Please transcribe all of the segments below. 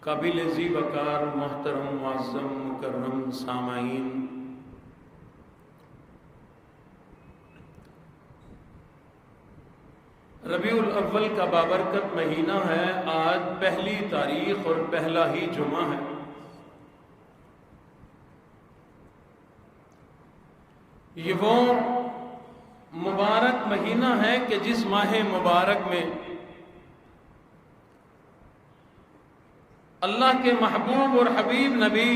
قابل ذی وقار محترم معظم مکرم سامعین، ربیع الاول کا بابرکت مہینہ ہے۔ آج پہلی تاریخ اور پہلا ہی جمعہ ہے۔ یہ وہ مبارک مہینہ ہے کہ جس ماہ مبارک میں اللہ کے محبوب اور حبیب نبی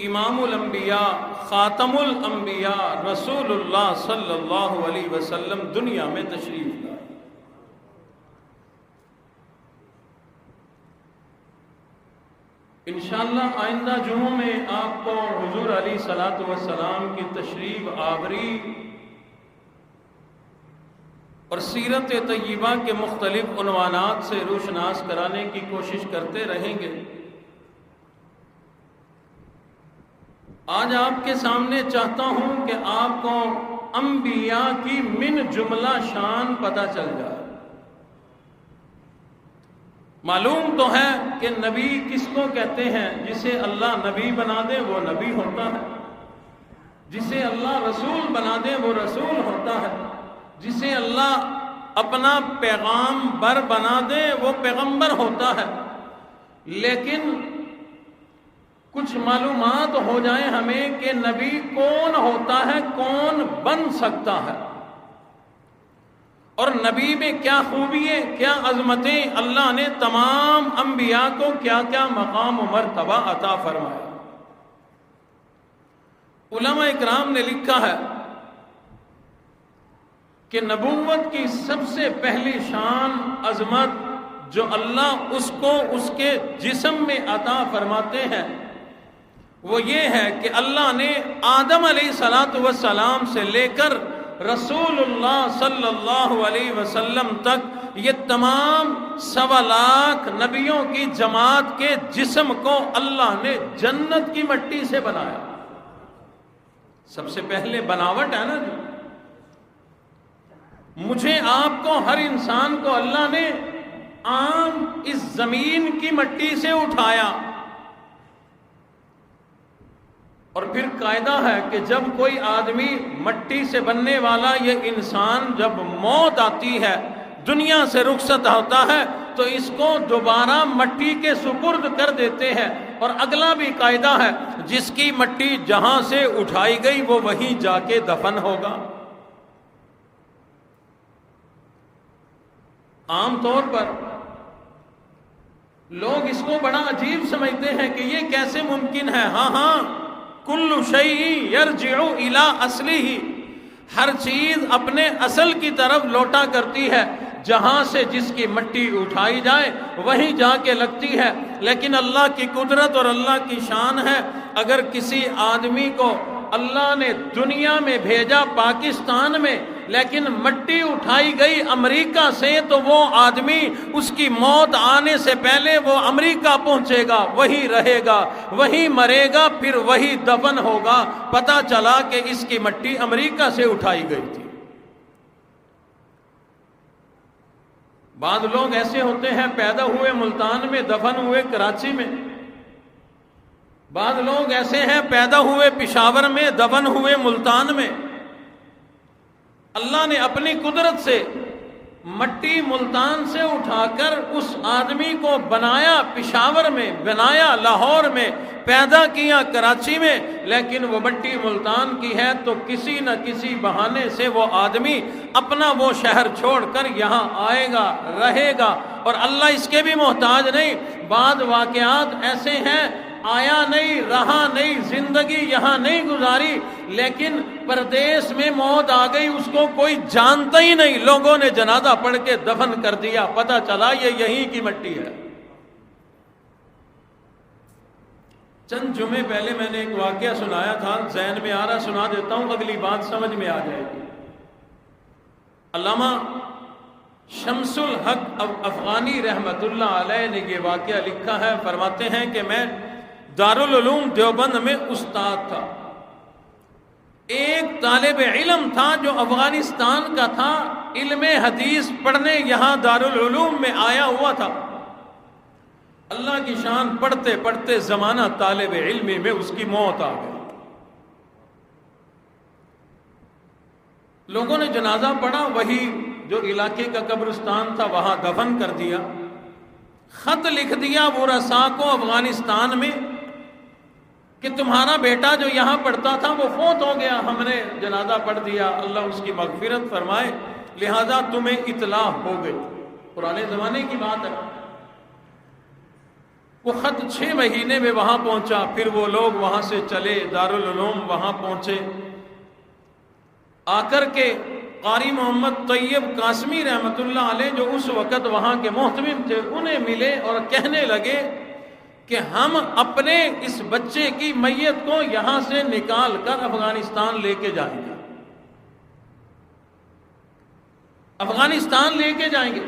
امام الانبیاء خاتم الانبیاء رسول اللہ صلی اللہ علیہ وسلم دنیا میں تشریف لائے۔ انشاءاللہ آئندہ جمعوں میں آپ کو حضور علیہ الصلوۃ والسلام کی تشریف آوری اور سیرت طیبہ کے مختلف عنوانات سے روشناس کرانے کی کوشش کرتے رہیں گے۔ آج آپ کے سامنے چاہتا ہوں کہ آپ کو انبیاء کی من جملہ شان پتہ چل جائے۔ معلوم تو ہے کہ نبی کس کو کہتے ہیں؟ جسے اللہ نبی بنا دے وہ نبی ہوتا ہے، جسے اللہ رسول بنا دے وہ رسول ہوتا ہے، جسے اللہ اپنا پیغام بر بنا دے وہ پیغمبر ہوتا ہے۔ لیکن کچھ معلومات ہو جائیں ہمیں کہ نبی کون ہوتا ہے، کون بن سکتا ہے، اور نبی میں کیا خوبییں، کیا عظمتیں، اللہ نے تمام انبیاء کو کیا کیا مقام و مرتبہ عطا فرمایا۔ علماء اکرام نے لکھا ہے کہ نبوت کی سب سے پہلی شان عظمت جو اللہ اس کو اس کے جسم میں عطا فرماتے ہیں وہ یہ ہے کہ اللہ نے آدم علیہ السلام سے لے کر رسول اللہ صلی اللہ علیہ وسلم تک یہ تمام 1.25 لاکھ نبیوں کی جماعت کے جسم کو اللہ نے جنت کی مٹی سے بنایا۔ سب سے پہلے بناوٹ ہے نا جی۔ مجھے آپ کو، ہر انسان کو اللہ نے عام اس زمین کی مٹی سے اٹھایا، اور پھر قاعدہ ہے کہ جب کوئی آدمی مٹی سے بننے والا یہ انسان جب موت آتی ہے، دنیا سے رخصت ہوتا ہے، تو اس کو دوبارہ مٹی کے سپرد کر دیتے ہیں۔ اور اگلا بھی قاعدہ ہے، جس کی مٹی جہاں سے اٹھائی گئی وہ وہیں جا کے دفن ہوگا۔ عام طور پر لوگ اس کو بڑا عجیب سمجھتے ہیں کہ یہ کیسے ممکن ہے۔ ہاں کل شیء یرجع الی اصلہ، ہر چیز اپنے اصل کی طرف لوٹا کرتی ہے، جہاں سے جس کی مٹی اٹھائی جائے وہیں جا کے لگتی ہے۔ لیکن اللہ کی قدرت اور اللہ کی شان ہے، اگر کسی آدمی کو اللہ نے دنیا میں بھیجا پاکستان میں، لیکن مٹی اٹھائی گئی امریکہ سے، تو وہ آدمی اس کی موت آنے سے پہلے وہ امریکہ پہنچے گا، وہی رہے گا، وہی مرے گا، پھر وہی دفن ہوگا۔ پتہ چلا کہ اس کی مٹی امریکہ سے اٹھائی گئی تھی۔ بعض لوگ ایسے ہوتے ہیں پیدا ہوئے ملتان میں، دفن ہوئے کراچی میں۔ بعض لوگ ایسے ہیں پیدا ہوئے پشاور میں، دفن ہوئے ملتان میں۔ اللہ نے اپنی قدرت سے مٹی ملتان سے اٹھا کر اس آدمی کو بنایا پشاور میں، بنایا لاہور میں، پیدا کیا کراچی میں، لیکن وہ مٹی ملتان کی ہے، تو کسی نہ کسی بہانے سے وہ آدمی اپنا وہ شہر چھوڑ کر یہاں آئے گا، رہے گا، اور اللہ اس کے بھی محتاج نہیں۔ بعض واقعات ایسے ہیں، آیا نہیں، رہا نہیں، زندگی یہاں نہیں گزاری، لیکن پردیس میں موت آ گئی، اس کو کوئی جانتا ہی نہیں، لوگوں نے جنازہ پڑھ کے دفن کر دیا، پتہ چلا یہ یہیں کی مٹی ہے۔ چند جمعے پہلے میں نے ایک واقعہ سنایا تھا، ذہن میں آ رہا، سنا دیتا ہوں، اگلی بات سمجھ میں آ جائے گی۔ علامہ شمس الحق افغانی رحمت اللہ علیہ نے یہ واقعہ لکھا ہے۔ فرماتے ہیں کہ میں دارالعلوم دیوبند میں استاد تھا۔ ایک طالب علم تھا جو افغانستان کا تھا، علم حدیث پڑھنے یہاں دارالعلوم میں آیا ہوا تھا۔ اللہ کی شان پڑھتے پڑھتے زمانہ طالب علمی میں اس کی موت آ گئی. لوگوں نے جنازہ پڑھا، وہی جو علاقے کا قبرستان تھا وہاں دفن کر دیا. خط لکھ دیا ورثاء کو افغانستان میں کہ تمہارا بیٹا جو یہاں پڑھتا تھا وہ فوت ہو گیا، ہم نے جنازہ پڑھ دیا، اللہ اس کی مغفرت فرمائے، لہذا تمہیں اطلاع ہو گئی. پرانے زمانے کی بات ہے. وہ خط 6 مہینے میں وہاں پہنچا، پھر وہ لوگ وہاں سے چلے، دارالعلوم وہاں پہنچے. آ کر کے قاری محمد طیب قاسمی رحمۃ اللہ علیہ جو اس وقت وہاں کے محتمم تھے انہیں ملے اور کہنے لگے کہ ہم اپنے اس بچے کی میت کو یہاں سے نکال کر افغانستان لے کے جائیں گے، افغانستان لے کے جائیں گے.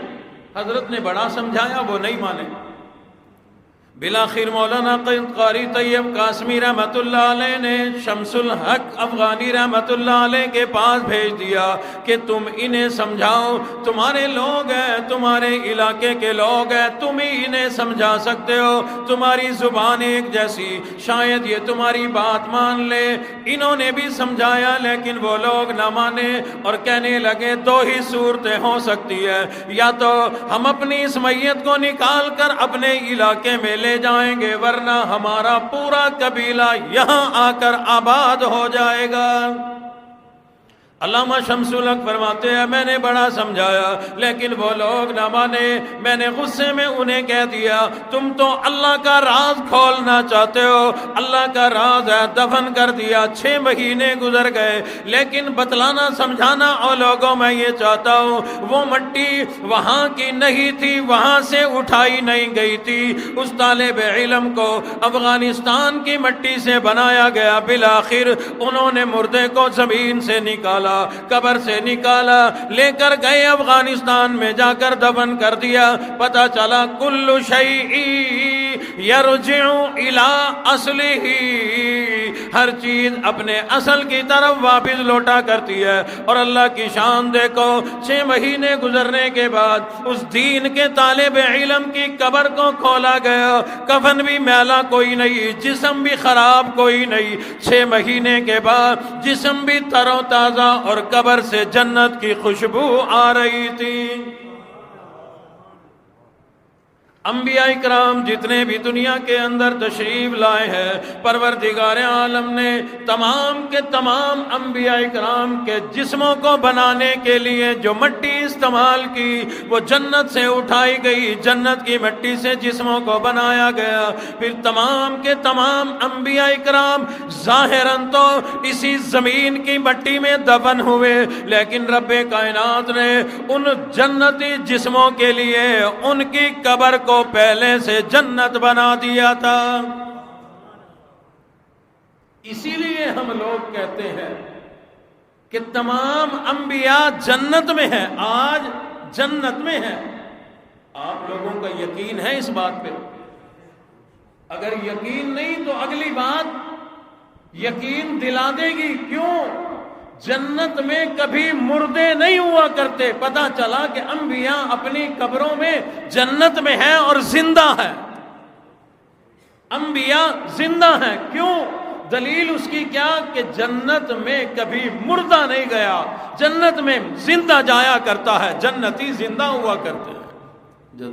حضرت نے بڑا سمجھایا، وہ نہیں مانے. بالآخر مولانا قاری طیب قاسمی رحمۃ اللہ علیہ نے شمس الحق افغانی رحمۃ اللہ علیہ کے پاس بھیج دیا کہ تم انہیں سمجھاؤ، تمہارے لوگ ہیں، تمہارے علاقے کے لوگ ہیں، تم ہی انہیں سمجھا سکتے ہو، تمہاری زبان ایک جیسی، شاید یہ تمہاری بات مان لے. انہوں نے بھی سمجھایا لیکن وہ لوگ نہ مانے اور کہنے لگے 2 ہی صورتیں ہو سکتی ہے، یا تو ہم اپنی اس میت کو نکال کر اپنے علاقے میں لے جائیں گے ورنہ ہمارا پورا قبیلہ یہاں آ کر آباد ہو جائے گا. علامہ شمس الحق فرماتے ہیں میں نے بڑا سمجھایا لیکن وہ لوگ نہ مانے. میں نے غصے میں انہیں کہہ دیا تم تو اللہ کا راز کھولنا چاہتے ہو، اللہ کا راز ہے، دفن کر دیا. 6 مہینے گزر گئے لیکن بتلانا سمجھانا اور لوگوں میں یہ چاہتا ہوں وہ مٹی وہاں کی نہیں تھی، وہاں سے اٹھائی نہیں گئی تھی، اس طالب علم کو افغانستان کی مٹی سے بنایا گیا. بالآخر انہوں نے مردے کو زمین سے نکالا، قبر سے نکالا، لے کر گئے افغانستان میں جا کر دفن کر دیا. پتہ چلا کل شیء یرجع الی اصلہ، ہر چیز اپنے اصل کی طرف واپس لوٹا کرتی ہے. اور اللہ کی شان دیکھو، 6 مہینے گزرنے کے بعد اس دین کے طالب علم کی قبر کو کھولا گیا. کفن بھی میلا کوئی نہیں، جسم بھی خراب کوئی نہیں. 6 مہینے کے بعد جسم بھی تر و تازہ اور قبر سے جنت کی خوشبو آ رہی تھی. انبیاء اکرام جتنے بھی دنیا کے اندر تشریف لائے ہیں، پروردگار عالم نے تمام کے تمام انبیاء اکرام کے جسموں کو بنانے کے لیے جو مٹی استعمال کی وہ جنت سے اٹھائی گئی، جنت کی مٹی سے جسموں کو بنایا گیا. پھر تمام کے تمام انبیاء اکرام ظاہراً تو اسی زمین کی مٹی میں دفن ہوئے لیکن رب کائنات نے ان جنتی جسموں کے لیے ان کی قبر کو پہلے سے جنت بنا دیا تھا. اسی لیے ہم لوگ کہتے ہیں کہ تمام انبیاء جنت میں ہیں، آج جنت میں ہیں. آپ لوگوں کا یقین ہے اس بات پہ؟ اگر یقین نہیں تو اگلی بات یقین دلا دے گی. کیوں؟ جنت میں کبھی مردے نہیں ہوا کرتے. پتہ چلا کہ انبیاء اپنی قبروں میں جنت میں ہیں اور زندہ ہیں. انبیاء زندہ ہیں. کیوں؟ دلیل اس کی کیا کہ جنت میں کبھی مردہ نہیں گیا، جنت میں زندہ جایا کرتا ہے، جنتی زندہ ہوا کرتے ہیں.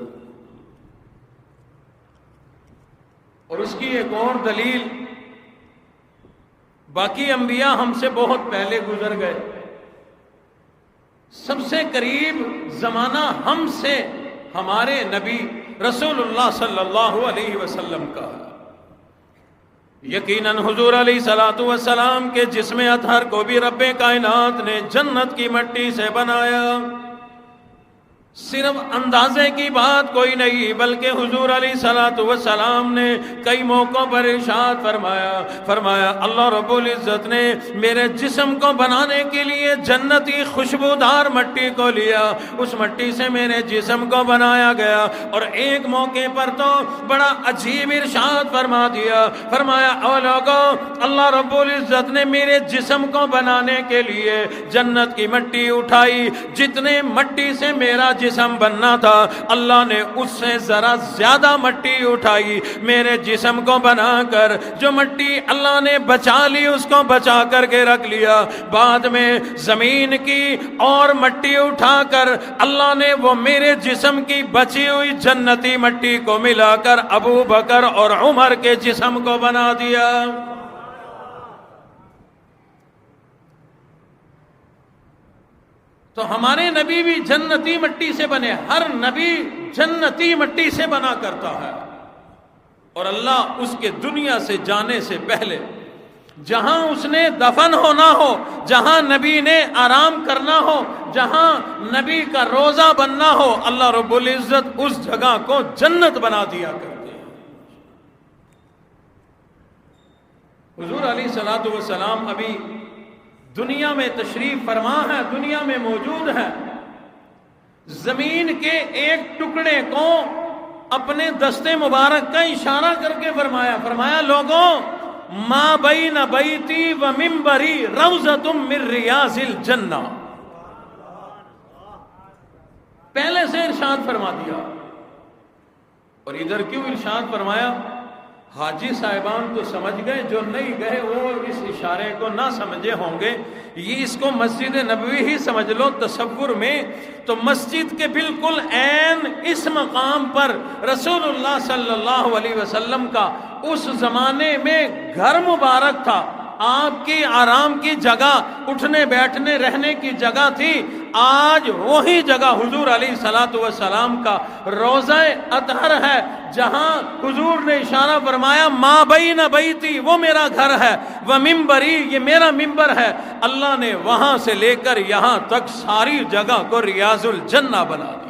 اور اس کی ایک اور دلیل، باقی انبیاء ہم سے بہت پہلے گزر گئے، سب سے قریب زمانہ ہم سے ہمارے نبی رسول اللہ صلی اللہ علیہ وسلم کا ہے. یقیناً حضور علیہ الصلوۃ والسلام کے جسم اطہر کو بھی رب کائنات نے جنت کی مٹی سے بنایا. صرف اندازے کی بات کوئی نہیں بلکہ حضور علیہ الصلوۃ والسلام نے کئی موقعوں پر ارشاد فرمایا اللہ رب العزت نے میرے جسم کو بنانے کے لیے جنتی خوشبودار مٹی کو لیا، اس مٹی سے میرے جسم کو بنایا گیا. اور ایک موقع پر تو بڑا عجیب ارشاد فرمایا اے لوگوں، اللہ رب العزت نے میرے جسم کو بنانے کے لیے جنت کی مٹی اٹھائی، جتنے مٹی سے میرا جسم بننا تھا، اللہ نے اس سے ذرا زیادہ مٹی اٹھائی، میرے جسم کو بنا کر جو مٹی اللہ نے بچا لی اس کو بچا کر کے رکھ لیا، بعد میں زمین کی اور مٹی اٹھا کر اللہ نے وہ میرے جسم کی بچی ہوئی جنتی مٹی کو ملا کر ابو بکر اور عمر کے جسم کو بنا دیا۔ تو ہمارے نبی بھی جنتی مٹی سے بنے، ہر نبی جنتی مٹی سے بنا کرتا ہے، اور اللہ اس کے دنیا سے جانے سے پہلے جہاں اس نے دفن ہونا ہو، جہاں نبی نے آرام کرنا ہو، جہاں نبی کا روزہ بننا ہو، اللہ رب العزت اس جگہ کو جنت بنا دیا کرتے ہیں۔ حضور علیہ الصلوۃ والسلام ابھی دنیا میں تشریف فرما ہے، دنیا میں موجود ہے، زمین کے ایک ٹکڑے کو اپنے دستے مبارک کا اشارہ کر کے فرمایا لوگوں، ما بین بیتی و منبری روضۃ من ریاض الجنہ، پہلے سے ارشاد فرما دیا۔ اور ادھر کیوں ارشاد فرمایا؟ حاجی صاحبان تو سمجھ گئے، جو نہیں گئے وہ اس اشارے کو نہ سمجھے ہوں گے، یہ اس کو مسجد نبوی ہی سمجھ لو تصور میں۔ تو مسجد کے بالکل عین اس مقام پر رسول اللہ صلی اللہ علیہ وسلم کا اس زمانے میں گھر مبارک تھا، آپ کی آرام کی جگہ، اٹھنے بیٹھنے رہنے کی جگہ تھی۔ آج وہی جگہ حضور علیہ الصلوۃ والسلام کا روضہ اطہر ہے، جہاں حضور نے اشارہ فرمایا ما بین بیتی، وہ میرا گھر ہے، و منبری، یہ میرا منبر ہے۔ اللہ نے وہاں سے لے کر یہاں تک ساری جگہ کو ریاض الجنہ بنا دیا۔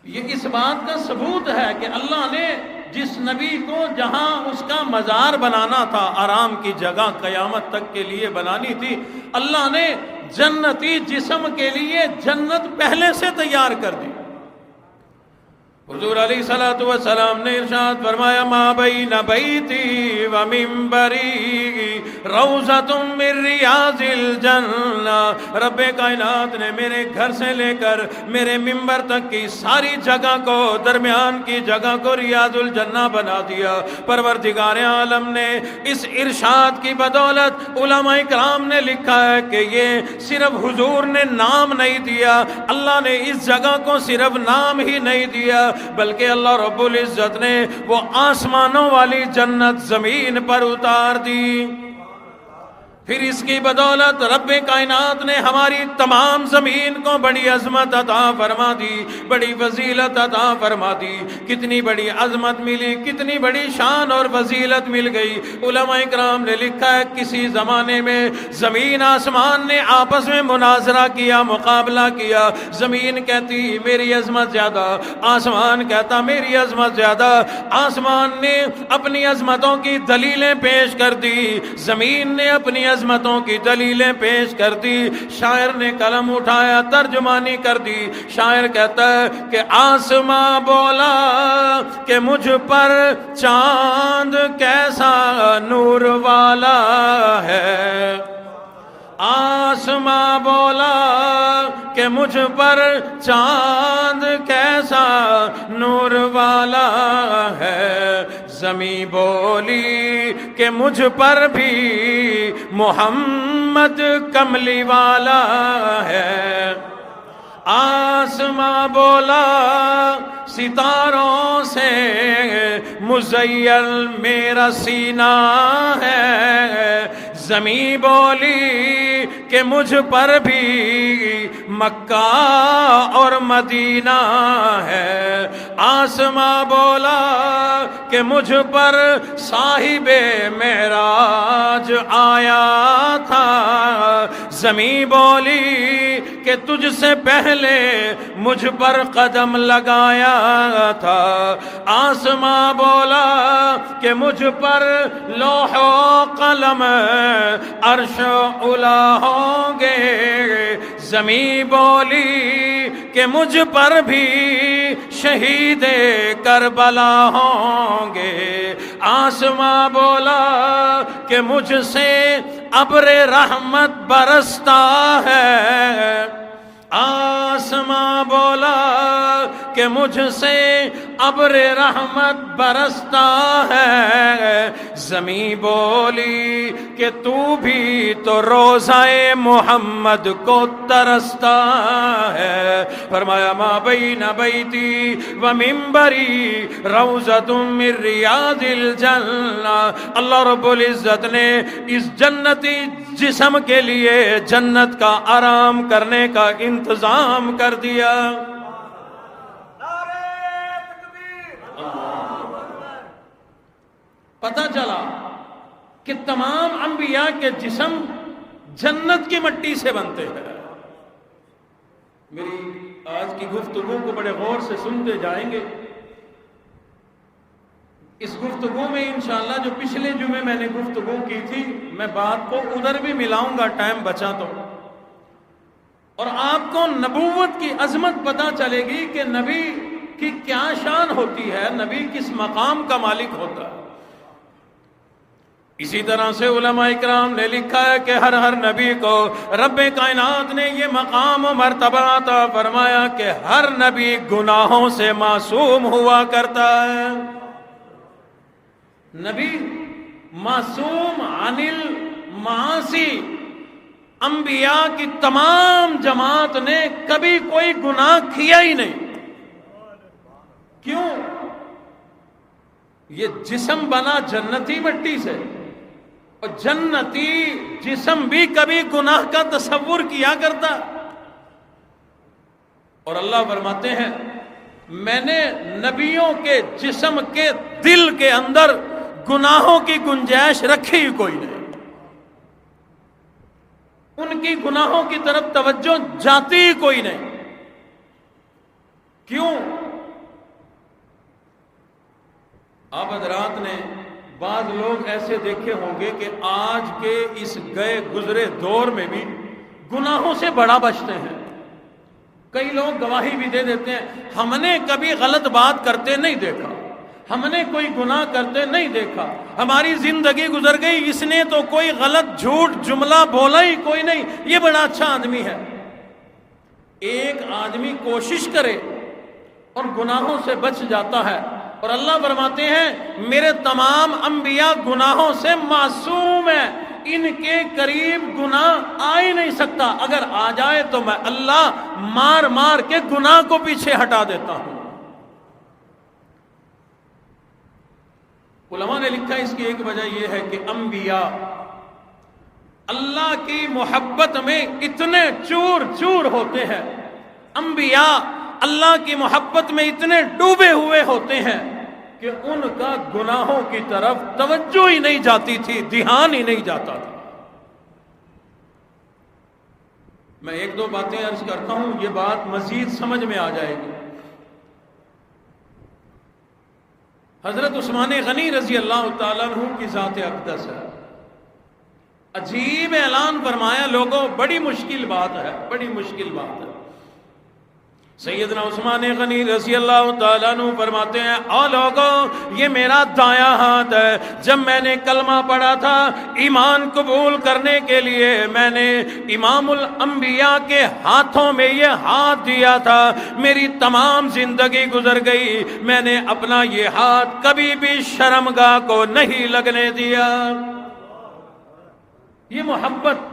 یہ اس بات کا ثبوت ہے کہ اللہ نے جس نبی کو جہاں اس کا مزار بنانا تھا، آرام کی جگہ قیامت تک کے لیے بنانی تھی، اللہ نے جنتی جسم کے لیے جنت پہلے سے تیار کر دی۔ حضور علیہ الصلوۃ والسلام نے ارشاد فرمایا ما بین بیتی و منبری روضۃ من ریاض الجنہ، رب کائنات نے میرے گھر سے لے کر میرے منبر تک کی ساری جگہ کو، درمیان کی جگہ کو ریاض الجنہ بنا دیا۔ پروردگار عالم نے اس ارشاد کی بدولت، علماء کرام نے لکھا ہے کہ یہ صرف حضور نے نام نہیں دیا، اللہ نے اس جگہ کو صرف نام ہی نہیں دیا، بلکہ اللہ رب العزت نے وہ آسمانوں والی جنت زمین پر اتار دی۔ پھر اس کی بدولت رب کائنات نے ہماری تمام زمین کو بڑی عظمت عطا فرما دی، بڑی فضیلت عطا فرما دی۔ کتنی بڑی عظمت ملی، کتنی بڑی شان اور فضیلت مل گئی۔ علماء کرام نے لکھا ہے کسی زمانے میں زمین آسمان نے آپس میں مناظرہ کیا، مقابلہ کیا، زمین کہتی میری عظمت زیادہ، آسمان کہتا میری عظمت زیادہ۔ آسمان نے اپنی عظمتوں کی دلیلیں پیش کر دی، زمین نے اپنی عظمتوں کی دلیلیں پیش کر دی۔ شاعر نے قلم اٹھایا، ترجمانی کر دی۔ شاعر کہتا ہے کہ آسماں بولا کہ مجھ پر چاند کیسا نور والا ہے، آسماں بولا کہ مجھ پر چاند کیسا نور والا ہے، زمیں بولی کہ مجھ پر بھی محمد کملی والا ہے، آسماں بولا ستاروں سے مزین میرا سینہ ہے، زمیں بولی کہ مجھ پر بھی مکہ اور مدینہ ہے، آسماں بولا کہ مجھ پر صاحب معراج آیا تھا، زمین بولی کہ تجھ سے پہلے مجھ پر قدم لگایا تھا، آسماں بولا کہ مجھ پر لوح و قلم عرش علا ہوں گے، زمین بولی کہ مجھ پر بھی شہید کربلا ہوں گے، آسماں بولا کہ مجھ سے ابر رحمت برستا ہے، آسماں بولا کہ مجھ سے ابر رحمت برستا ہے، زمین بولی کہ تو بھی تو روضہ محمد کو ترستا ہے، فرمایا ما بین بیتی و منبری روضۃ من ریاض الجنہ، اللہ رب العزت نے اس جنتی جسم کے لیے جنت کا آرام کرنے کا انتظام کر دیا۔ پتہ چلا کہ تمام انبیاء کے جسم جنت کی مٹی سے بنتے ہیں۔ میری آج کی گفتگو کو بڑے غور سے سنتے جائیں گے۔ اس گفتگو میں انشاءاللہ جو پچھلے جمعے میں نے گفتگو کی تھی، میں بات کو ادھر بھی ملاؤں گا ٹائم بچا تو، اور آپ کو نبوت کی عظمت پتہ چلے گی کہ نبی کی کیا شان ہوتی ہے، نبی کس مقام کا مالک ہوتا ہے۔ اسی طرح سے علماء اکرام نے لکھا ہے کہ ہر نبی کو رب کائنات نے یہ مقام و مرتبہ عطا فرمایا کہ ہر نبی گناہوں سے معصوم ہوا کرتا ہے۔ نبی معصوم عن المعاصی، انبیاء کی تمام جماعت نے کبھی کوئی گناہ کیا ہی نہیں۔ کیوں؟ یہ جسم بنا جنتی مٹی سے، اور جنتی جسم بھی کبھی گناہ کا تصور کیا کرتا، اور اللہ فرماتے ہیں میں نے نبیوں کے جسم کے دل کے اندر گناہوں کی گنجائش رکھی ہی کوئی نہیں، ان کی گناہوں کی طرف توجہ جاتی ہی کوئی نہیں۔ کیوں؟ آپ حضرات نے بعض لوگ ایسے دیکھے ہوں گے کہ آج کے اس گئے گزرے دور میں بھی گناہوں سے بڑا بچتے ہیں۔ کئی لوگ گواہی بھی دے دیتے ہیں ہم نے کبھی غلط بات کرتے نہیں دیکھا، ہم نے کوئی گناہ کرتے نہیں دیکھا، ہماری زندگی گزر گئی، اس نے تو کوئی غلط جھوٹ جملہ بولا ہی کوئی نہیں، یہ بڑا اچھا آدمی ہے۔ ایک آدمی کوشش کرے اور گناہوں سے بچ جاتا ہے، اور اللہ فرماتے ہیں میرے تمام انبیاء گناہوں سے معصوم ہیں، ان کے قریب گناہ آ ہی نہیں سکتا، اگر آ جائے تو میں اللہ مار مار کے گناہ کو پیچھے ہٹا دیتا ہوں۔ علماء نے لکھا اس کی ایک وجہ یہ ہے کہ انبیاء اللہ کی محبت میں اتنے چور چور ہوتے ہیں، انبیاء اللہ کی محبت میں اتنے ڈوبے ہوئے ہوتے ہیں کہ ان کا گناہوں کی طرف توجہ ہی نہیں جاتی تھی، دھیان ہی نہیں جاتا تھا۔ میں ایک دو باتیں عرض کرتا ہوں، یہ بات مزید سمجھ میں آ جائے گی۔ حضرت عثمان غنی رضی اللہ تعالیٰ عنہ کی ذات اقدس ہے، عجیب اعلان فرمایا، لوگوں بڑی مشکل بات ہے، بڑی مشکل بات ہے۔ سیدنا عثمان غنی رضی اللہ تعالیٰ عنہ فرماتے ہیں اے لوگوں یہ میرا دایاں ہاتھ ہے، جب میں نے کلمہ پڑھا تھا ایمان قبول کرنے کے لیے میں نے امام الانبیاء کے ہاتھوں میں یہ ہاتھ دیا تھا، میری تمام زندگی گزر گئی، میں نے اپنا یہ ہاتھ کبھی بھی شرمگاہ کو نہیں لگنے دیا۔ یہ محبت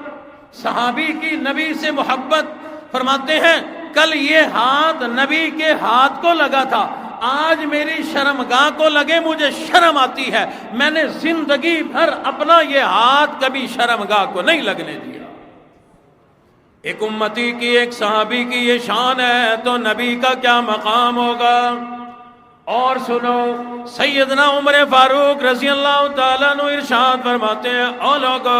صحابی کی نبی سے محبت، فرماتے ہیں کل یہ ہاتھ نبی کے ہاتھ کو لگا تھا، آج میری شرمگاہ کو لگے مجھے شرم آتی ہے، میں نے زندگی بھر اپنا یہ ہاتھ کبھی شرمگاہ کو نہیں لگنے دیا۔ ایک امتی کی، ایک صحابی کی یہ شان ہے تو نبی کا کیا مقام ہوگا۔ اور سنو سیدنا عمر فاروق رضی اللہ تعالیٰ عنہ ارشاد فرماتے ہیں اے لوگو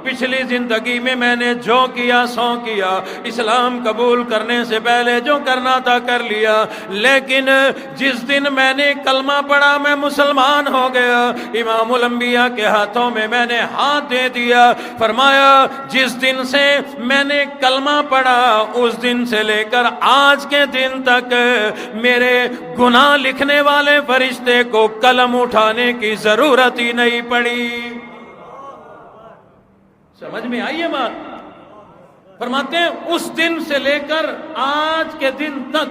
پچھلی زندگی میں نے جو کیا سو کیا، اسلام قبول کرنے سے پہلے جو کرنا تھا کر لیا، لیکن جس دن میں نے کلمہ پڑھا میں مسلمان ہو گیا، امام الانبیاء کے ہاتھوں میں نے ہاتھ دے دیا۔ فرمایا جس دن سے میں نے کلمہ پڑھا اس دن سے لے کر آج کے دن تک میرے گناہ لکھنے والے فرشتے کو قلم اٹھانے کی ضرورت ہی نہیں پڑی۔ سمجھ میں آئی ہے بات؟ فرماتے ہیں اس دن سے لے کر آج کے دن تک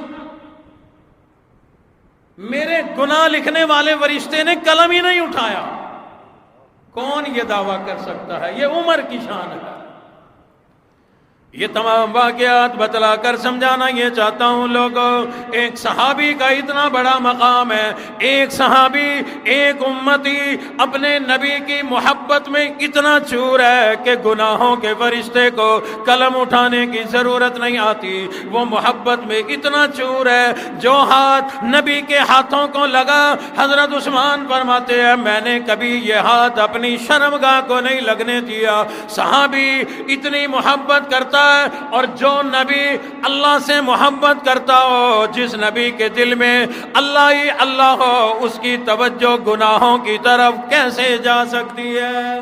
میرے گناہ لکھنے والے فرشتے نے قلم ہی نہیں اٹھایا۔ کون یہ دعویٰ کر سکتا ہے؟ یہ عمر کی شان ہے۔ یہ تمام واقعات بتلا کر سمجھانا یہ چاہتا ہوں لوگوں، ایک صحابی کا اتنا بڑا مقام ہے، ایک صحابی ایک امتی اپنے نبی کی محبت میں اتنا چور ہے کہ گناہوں کے فرشتے کو قلم اٹھانے کی ضرورت نہیں آتی۔ وہ محبت میں اتنا چور ہے، جو ہاتھ نبی کے ہاتھوں کو لگا، حضرت عثمان فرماتے ہیں میں نے کبھی یہ ہاتھ اپنی شرمگاہ کو نہیں لگنے دیا۔ صحابی اتنی محبت کرتا اور جو نبی اللہ سے محبت کرتا ہو، جس نبی کے دل میں اللہ ہی اللہ ہو، اس کی توجہ گناہوں کی طرف کیسے جا سکتی ہے؟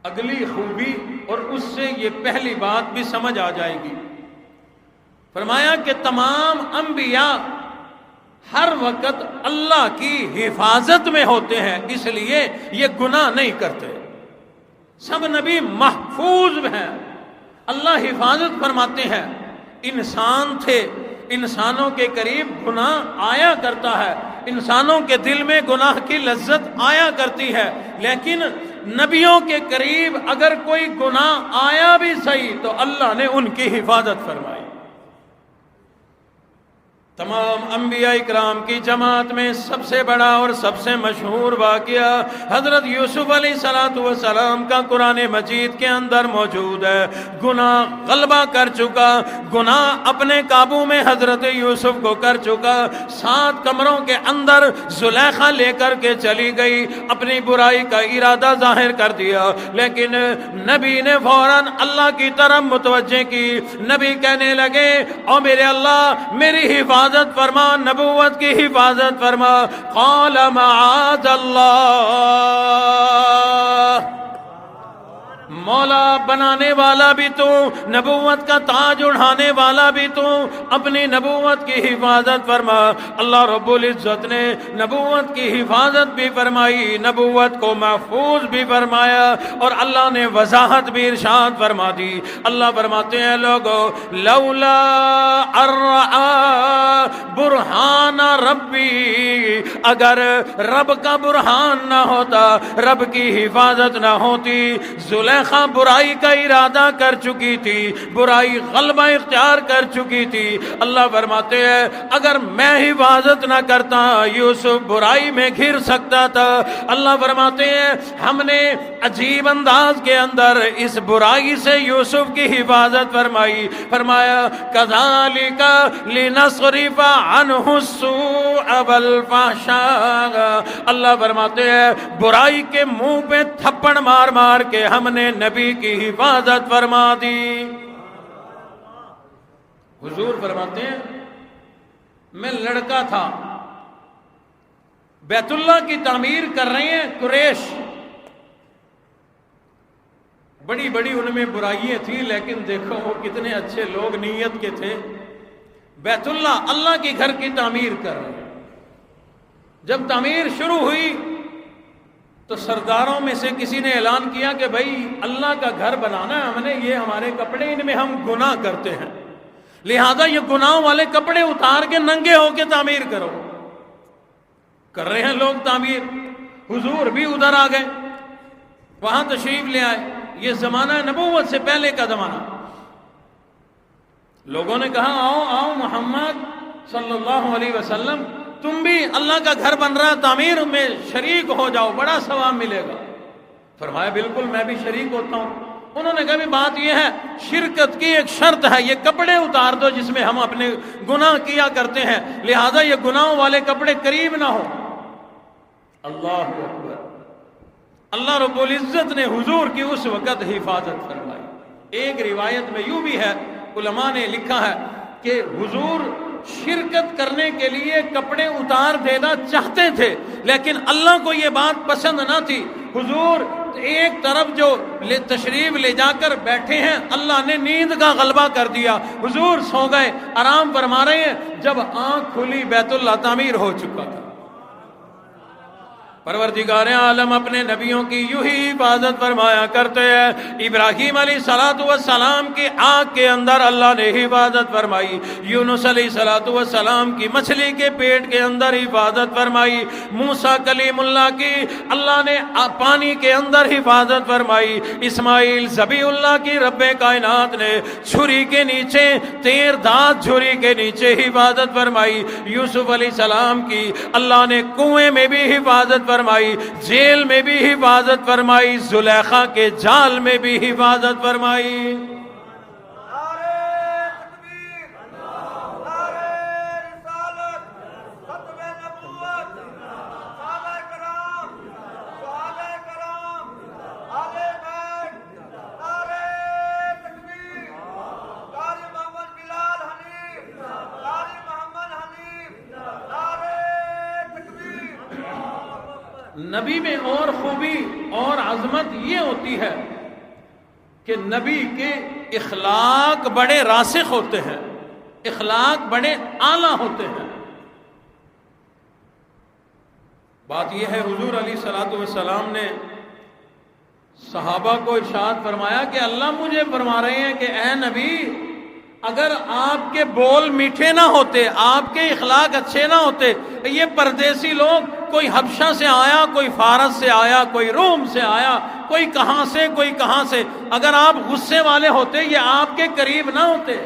اگلی خوبی اور اس سے یہ پہلی بات بھی سمجھ آ جائے گی۔ فرمایا کہ تمام انبیاء ہر وقت اللہ کی حفاظت میں ہوتے ہیں، اس لیے یہ گناہ نہیں کرتے۔ سب نبی محفوظ ہیں، اللہ حفاظت فرماتے ہیں۔ انسان تھے، انسانوں کے قریب گناہ آیا کرتا ہے، انسانوں کے دل میں گناہ کی لذت آیا کرتی ہے، لیکن نبیوں کے قریب اگر کوئی گناہ آیا بھی صحیح تو اللہ نے ان کی حفاظت فرمائی۔ تمام انبیاء اکرام کی جماعت میں سب سے بڑا اور سب سے مشہور واقعہ حضرت یوسف علیہ السلام کا قرآن مجید کے اندر موجود ہے۔ گناہ غلبہ کر چکا، گناہ اپنے قابو میں حضرت یوسف کو کر چکا۔ 7 کمروں کے اندر زلیخا لے کر کے چلی گئی، اپنی برائی کا ارادہ ظاہر کر دیا، لیکن نبی نے فوراً اللہ کی طرف متوجہ کی۔ نبی کہنے لگے او میرے اللہ میری حفاظت فرما، نبوت کی حفاظت فرما۔ قال معاذ اللہ، مولا بنانے والا بھی تو، نبوت کا تاج اڑھانے والا بھی تو، اپنی نبوت کی حفاظت فرما۔ اللہ رب العزت نے نبوت کی حفاظت بھی فرمائی، نبوت کو محفوظ بھی فرمایا، اور اللہ نے وضاحت بھی ارشاد فرما دی۔ اللہ فرماتے ہیں لوگو لولا ارعا برہان ربی، اگر رب کا برہان نہ ہوتا، رب کی حفاظت نہ ہوتی، زلیخا برائی کا ارادہ کر چکی تھی، برائی غلبہ اختیار کر چکی تھی۔ اللہ فرماتے ہیں اگر میں حفاظت نہ کرتا یوسف برائی میں گھر سکتا تھا۔ اللہ فرماتے ہیں ہم نے عجیب انداز کے اندر اس برائی سے یوسف کی حفاظت فرمائی۔ فرمایا کذالک لنصرف عنہ السوء والفحشاء، اللہ فرماتے ہیں برائی کے منہ پہ تھپڑ مار مار کے ہم نے نبی کی حفاظت فرما دی۔ حضور فرماتے ہیں میں لڑکا تھا، بیت اللہ کی تعمیر کر رہے ہیں قریش، بڑی بڑی ان میں برائیاں تھیں، لیکن دیکھو وہ کتنے اچھے لوگ نیت کے تھے۔ بیت اللہ اللہ کے گھر کی تعمیر کر رہے ہیں۔ جب تعمیر شروع ہوئی تو سرداروں میں سے کسی نے اعلان کیا کہ بھائی اللہ کا گھر بنانا ہے ہم نے، یہ ہمارے کپڑے ان میں ہم گناہ کرتے ہیں، لہذا یہ گناہوں والے کپڑے اتار کے ننگے ہو کے تعمیر کرو۔ کر رہے ہیں لوگ تعمیر، حضور بھی ادھر آ گئے، وہاں تشریف لے آئے۔ یہ زمانہ نبوت سے پہلے کا زمانہ۔ لوگوں نے کہا آؤ آؤ محمد صلی اللہ علیہ وسلم تم بھی اللہ کا گھر بن رہا ہے تعمیر میں شریک ہو جاؤ، بڑا ثواب ملے گا۔ فرمایا بالکل میں بھی شریک ہوتا ہوں۔ انہوں نے کہا بھی بات یہ ہے شرکت کی ایک شرط ہے، یہ کپڑے اتار دو جس میں ہم اپنے گناہ کیا کرتے ہیں، لہذا یہ گناہوں والے کپڑے قریب نہ ہو۔ اللہ اکبر۔ اللہ رب العزت نے حضور کی اس وقت حفاظت فرمائی۔ ایک روایت میں یوں بھی ہے، علماء نے لکھا ہے کہ حضور شرکت کرنے کے لیے کپڑے اتار دینا چاہتے تھے، لیکن اللہ کو یہ بات پسند نہ تھی۔ حضور ایک طرف جو تشریف لے جا کر بیٹھے ہیں، اللہ نے نیند کا غلبہ کر دیا، حضور سو گئے، آرام فرما رہے ہیں، جب آنکھ کھلی بیت اللہ تعمیر ہو چکا تھا۔ پروردگار عالم اپنے نبیوں کی یوں ہی حفاظت فرمایا کرتے ہیں۔ ابراہیم علیہ السلام کی آنکھ کے اندر اللہ نے حفاظت فرمائی، یونس علیہ السلام کی مچھلی کے پیٹ کے اندر حفاظت فرمائی، موسیٰ کلیم اللہ کی اللہ نے پانی کے اندر حفاظت فرمائی، اسماعیل ذبیح اللہ کی رب کائنات نے چھری کے نیچے، تیر داغ چھری کے نیچے حفاظت فرمائی، یوسف علیہ السلام کی اللہ نے کنویں میں بھی حفاظت فرمائی، جیل میں بھی حفاظت فرمائی، زلیخا کے جال میں بھی حفاظت فرمائی۔ نبی میں اور خوبی اور عظمت یہ ہوتی ہے کہ نبی کے اخلاق بڑے راسخ ہوتے ہیں، اخلاق بڑے اعلیٰ ہوتے ہیں۔ بات یہ ہے، حضور علیہ السلام نے صحابہ کو ارشاد فرمایا کہ اللہ مجھے فرما رہے ہیں کہ اے نبی، اگر آپ کے بول میٹھے نہ ہوتے، آپ کے اخلاق اچھے نہ ہوتے، یہ پردیسی لوگ، کوئی حبشہ سے آیا، کوئی فارس سے آیا، کوئی روم سے آیا، کوئی کہاں سے کوئی کہاں سے، اگر آپ غصے والے ہوتے یہ آپ کے قریب نہ ہوتے۔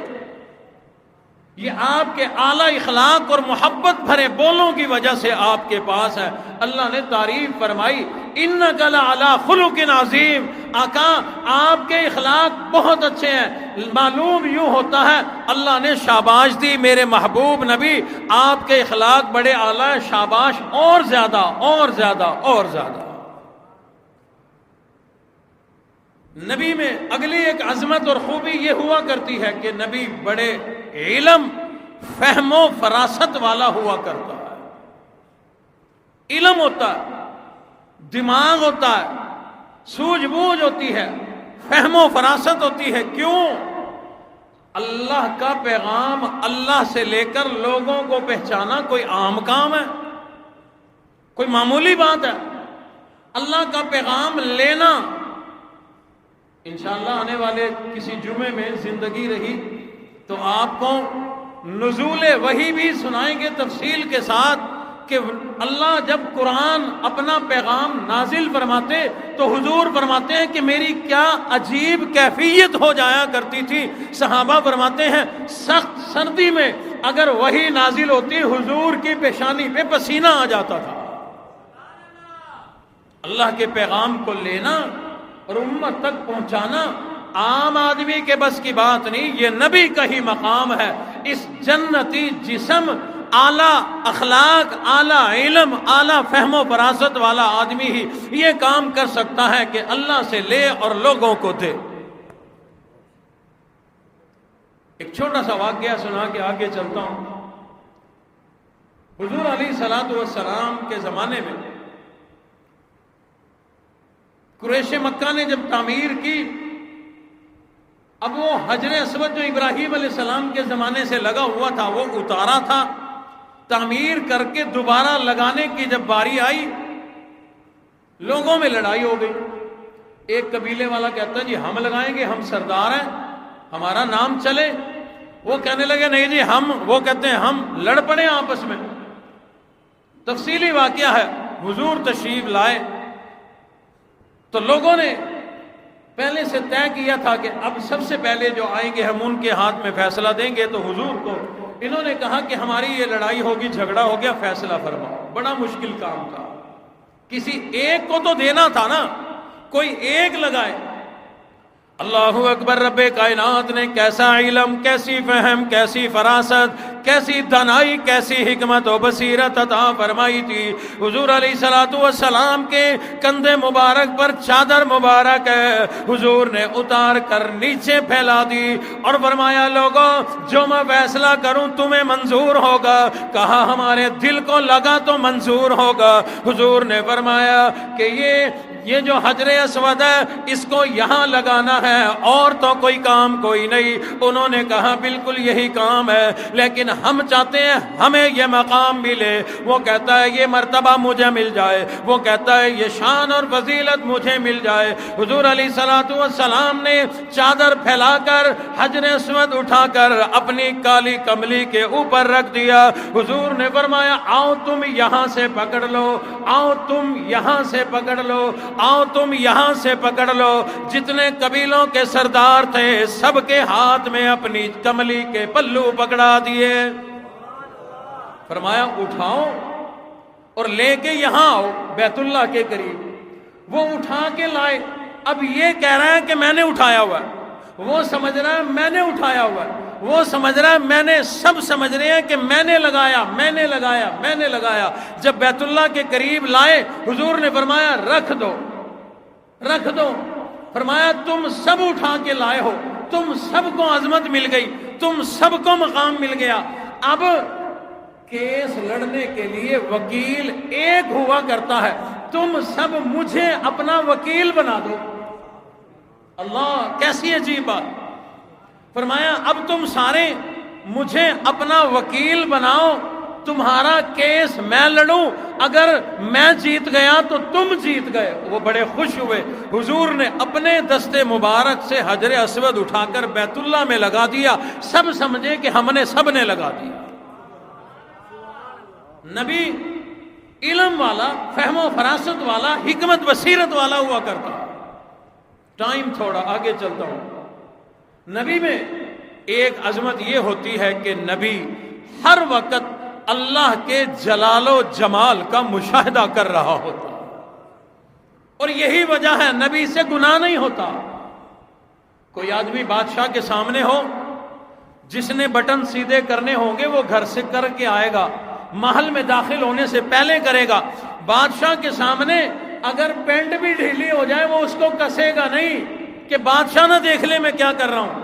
یہ آپ کے اعلیٰ اخلاق اور محبت بھرے بولوں کی وجہ سے آپ کے پاس ہے۔ اللہ نے تعریف فرمائی، اِنَّكَ لَعَلَىٰ خُلُقٍ عَظِيمٍ، آقا آپ کے اخلاق بہت اچھے ہیں۔ معلوم یوں ہوتا ہے اللہ نے شاباش دی، میرے محبوب نبی آپ کے اخلاق بڑے اعلیٰ، شاباش اور زیادہ اور زیادہ اور زیادہ۔ نبی میں اگلی ایک عظمت اور خوبی یہ ہوا کرتی ہے کہ نبی بڑے علم، فہم و فراست والا ہوا کرتا ہے۔ علم ہوتا ہے، دماغ ہوتا ہے، سوجھ بوجھ ہوتی ہے، فہم و فراست ہوتی ہے۔ کیوں؟ اللہ کا پیغام اللہ سے لے کر لوگوں کو پہچانا کوئی عام کام ہے؟ کوئی معمولی بات ہے؟ اللہ کا پیغام لینا، انشاءاللہ آنے والے کسی جمعے میں زندگی رہی تو آپ کو نزول وحی بھی سنائیں گے تفصیل کے ساتھ کہ اللہ جب قرآن اپنا پیغام نازل فرماتے تو حضور فرماتے ہیں کہ میری کیا عجیب کیفیت ہو جایا کرتی تھی۔ صحابہ فرماتے ہیں سخت سردی میں اگر وحی نازل ہوتی حضور کی پیشانی پہ پسینہ آ جاتا تھا۔ اللہ کے پیغام کو لینا اور امت تک پہنچانا عام آدمی کے بس کی بات نہیں، یہ نبی کا ہی مقام ہے۔ اس جنتی جسم، اعلیٰ اخلاق، اعلیٰ علم، اعلیٰ فہم و فراست والا آدمی ہی یہ کام کر سکتا ہے کہ اللہ سے لے اور لوگوں کو دے۔ ایک چھوٹا سا واقعہ سنا کے آگے چلتا ہوں۔ حضور علیہ السلام کے زمانے میں قریش مکہ نے جب تعمیر کی، اب وہ حجر اسود جو ابراہیم علیہ السلام کے زمانے سے لگا ہوا تھا وہ اتارا تھا، تعمیر کر کے دوبارہ لگانے کی جب باری آئی لوگوں میں لڑائی ہو گئی۔ ایک قبیلے والا کہتا ہے جی ہم لگائیں گے، ہم سردار ہیں، ہمارا نام چلے۔ وہ کہنے لگے نہیں جی ہم، وہ کہتے ہیں ہم، لڑ پڑے آپس میں۔ تفصیلی واقعہ ہے، حضور تشریف لائے تو لوگوں نے پہلے سے طے کیا تھا کہ اب سب سے پہلے جو آئیں گے ہم ان کے ہاتھ میں فیصلہ دیں گے۔ تو حضور کو انہوں نے کہا کہ ہماری یہ لڑائی ہوگی، جھگڑا ہو گیا، فیصلہ فرماؤ۔ بڑا مشکل کام تھا، کسی ایک کو تو دینا تھا نا، کوئی ایک لگائے۔ اللہ اکبر، رب کائنات نے کیسا علم، کیسی فہم، کیسی فراست، کیسی دانائی کیسی حکمت و بصیرت عطا فرمائی تھی. حضور علیہ الصلوۃ والسلام کے کندھے مبارک پر چادر مبارک ہے حضور نے اتار کر نیچے پھیلا دی اور فرمایا لوگوں جو میں فیصلہ کروں تمہیں منظور ہوگا. کہا ہمارے دل کو لگا تو منظور ہوگا. حضور نے فرمایا کہ یہ جو حجر اسود ہے اس کو یہاں لگانا ہے اور تو کوئی کام کوئی نہیں. انہوں نے کہا بالکل یہی کام ہے لیکن ہم چاہتے ہیں ہمیں یہ مقام ملے. وہ کہتا ہے یہ مرتبہ مجھے مل جائے, وہ کہتا ہے یہ شان اور فضیلت مجھے مل جائے. حضور علیہ الصلوۃ والسلام نے چادر پھیلا کر حجر اسود اٹھا کر اپنی کالی کملی کے اوپر رکھ دیا. حضور نے فرمایا آؤ تم یہاں سے پکڑ لو, آؤ تم یہاں سے پکڑ لو, آؤ تم یہاں سے پکڑ لو. جتنے قبیلوں کے سردار تھے سب کے ہاتھ میں اپنی کملی کے پلو پکڑا دیے. فرمایا اٹھاؤ اور لے کے یہاں آؤ بیت اللہ کے قریب. وہ اٹھا کے لائے. اب یہ کہہ رہا ہے کہ میں نے اٹھایا ہوا ہے, وہ سمجھ رہا ہے میں نے اٹھایا ہوا ہے, وہ سمجھ رہا ہے میں نے, سب سمجھ رہے ہیں کہ میں نے لگایا میں نے لگایا میں نے لگایا. جب بیت اللہ کے قریب لائے حضور نے فرمایا رکھ دو رکھ دو. فرمایا تم سب اٹھا کے لائے ہو, تم سب کو عظمت مل گئی, تم سب کو مقام مل گیا. اب کیس لڑنے کے لیے وکیل ایک ہوا کرتا ہے, تم سب مجھے اپنا وکیل بنا دو. اللہ کیسی عجیب بات. فرمایا اب تم سارے مجھے اپنا وکیل بناؤ, تمہارا کیس میں لڑوں, اگر میں جیت گیا تو تم جیت گئے. وہ بڑے خوش ہوئے. حضور نے اپنے دستے مبارک سے حجر اسود اٹھا کر بیت اللہ میں لگا دیا. سب سمجھے کہ ہم نے سب نے لگا دیا. نبی علم والا, فہم و فراست والا, حکمت بصیرت والا ہوا کرتا. ٹائم تھوڑا آگے چلتا ہوں. نبی میں ایک عظمت یہ ہوتی ہے کہ نبی ہر وقت اللہ کے جلال و جمال کا مشاہدہ کر رہا ہوتا, اور یہی وجہ ہے نبی سے گناہ نہیں ہوتا. کوئی آدمی بادشاہ کے سامنے ہو, جس نے بٹن سیدھے کرنے ہوں گے وہ گھر سے کر کے آئے گا, محل میں داخل ہونے سے پہلے کرے گا. بادشاہ کے سامنے اگر پینٹ بھی ڈھیلی ہو جائے وہ اس کو کسے گا نہیں کہ بادشاہ نہ دیکھ لے میں کیا کر رہا ہوں.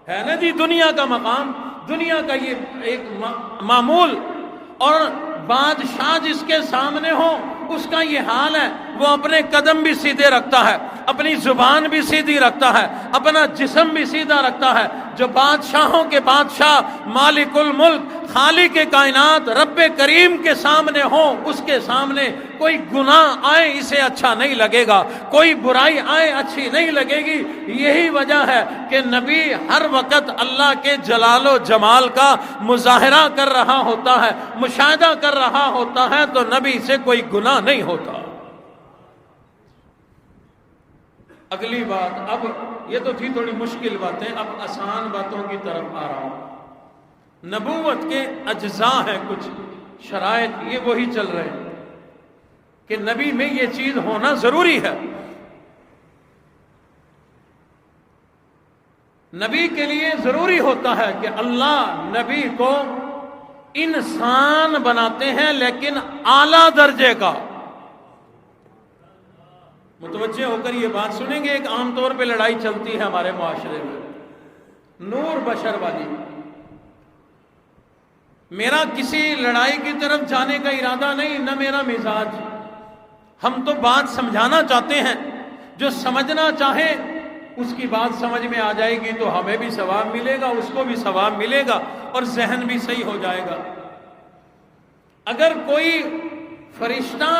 ہے نا جی دنیا کا مقام, دنیا کا یہ ایک معمول. اور بادشاہ جس کے سامنے ہو اس کا یہ حال ہے, وہ اپنے قدم بھی سیدھے رکھتا ہے, اپنی زبان بھی سیدھی رکھتا ہے, اپنا جسم بھی سیدھا رکھتا ہے. جو بادشاہوں کے بادشاہ مالک الملک خالق کائنات رب کریم کے سامنے ہو, اس کے سامنے کوئی گناہ آئے اسے اچھا نہیں لگے گا, کوئی برائی آئے اچھی نہیں لگے گی. یہی وجہ ہے کہ نبی ہر وقت اللہ کے جلال و جمال کا مظاہرہ کر رہا ہوتا ہے, مشاہدہ کر رہا ہوتا ہے, تو نبی سے کوئی گناہ نہیں ہوتا. اگلی بات, اب یہ تو تھی تھوڑی مشکل باتیں, اب آسان باتوں کی طرف آ رہا ہوں. نبوت کے اجزاء ہیں کچھ شرائط, یہ وہی چل رہے ہیں کہ نبی میں یہ چیز ہونا ضروری ہے. نبی کے لیے ضروری ہوتا ہے کہ اللہ نبی کو انسان بناتے ہیں لیکن اعلیٰ درجے کا. متوجہ ہو کر یہ بات سنیں گے. ایک عام طور پہ لڑائی چلتی ہے ہمارے معاشرے میں, نور بشر والی. میرا کسی لڑائی کی طرف جانے کا ارادہ نہیں, نہ میرا مزاج. ہم تو بات سمجھانا چاہتے ہیں, جو سمجھنا چاہے اس کی بات سمجھ میں آ جائے گی تو ہمیں بھی ثواب ملے گا, اس کو بھی ثواب ملے گا, اور ذہن بھی صحیح ہو جائے گا. اگر کوئی فرشتہ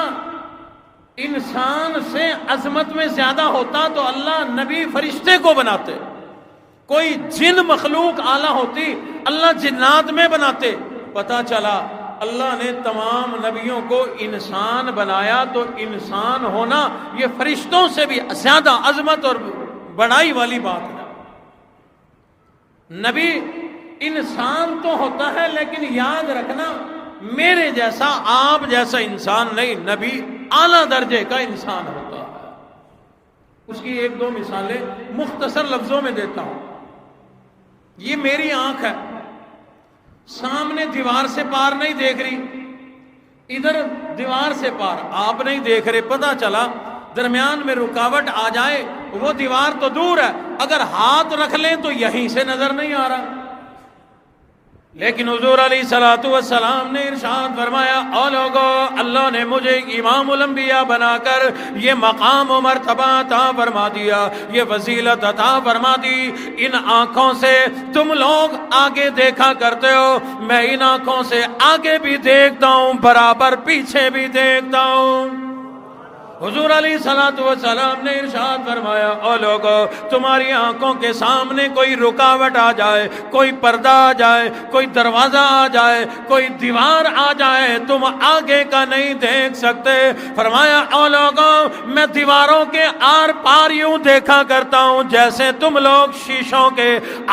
انسان سے عظمت میں زیادہ ہوتا تو اللہ نبی فرشتے کو بناتے. کوئی جن مخلوق اعلیٰ ہوتی اللہ جنات میں بناتے. پتہ چلا اللہ نے تمام نبیوں کو انسان بنایا تو انسان ہونا یہ فرشتوں سے بھی زیادہ عظمت اور بڑائی والی بات ہے. نبی انسان تو ہوتا ہے لیکن یاد رکھنا میرے جیسا آپ جیسا انسان نہیں, نبی اعلیٰ درجے کا انسان ہوتا ہے. اس کی ایک دو مثالیں مختصر لفظوں میں دیتا ہوں. یہ میری آنکھ ہے, سامنے دیوار سے پار نہیں دیکھ رہی، ادھر دیوار سے پار آپ نہیں دیکھ رہے، پتہ چلا درمیان میں رکاوٹ آ جائے، وہ دیوار تو دور ہے، اگر ہاتھ رکھ لیں تو یہیں سے نظر نہیں آ رہا۔ لیکن حضور علیہ الصلوۃ والسلام نے ارشاد فرمایا، او لوگو، اللہ نے مجھے امام الانبیاء بنا کر یہ مقام و مرتبہ عطا فرما دیا، یہ فضیلت عطا فرما دی، ان آنکھوں سے تم لوگ آگے دیکھا کرتے ہو، میں ان آنکھوں سے آگے بھی دیکھتا ہوں، برابر پیچھے بھی دیکھتا ہوں۔ حضور علیہ الصلوۃ والسلام نے ارشاد فرمایا، او لوگو، تمہاری آنکھوں کے سامنے کوئی رکاوٹ آ جائے، کوئی پردہ آ جائے، کوئی دروازہ آ جائے، کوئی دیوار آ جائے، تم آگے کا نہیں دیکھ سکتے۔ فرمایا، او لوگو، میں دیواروں کے آر پار یوں دیکھا کرتا ہوں جیسے تم لوگ شیشوں کے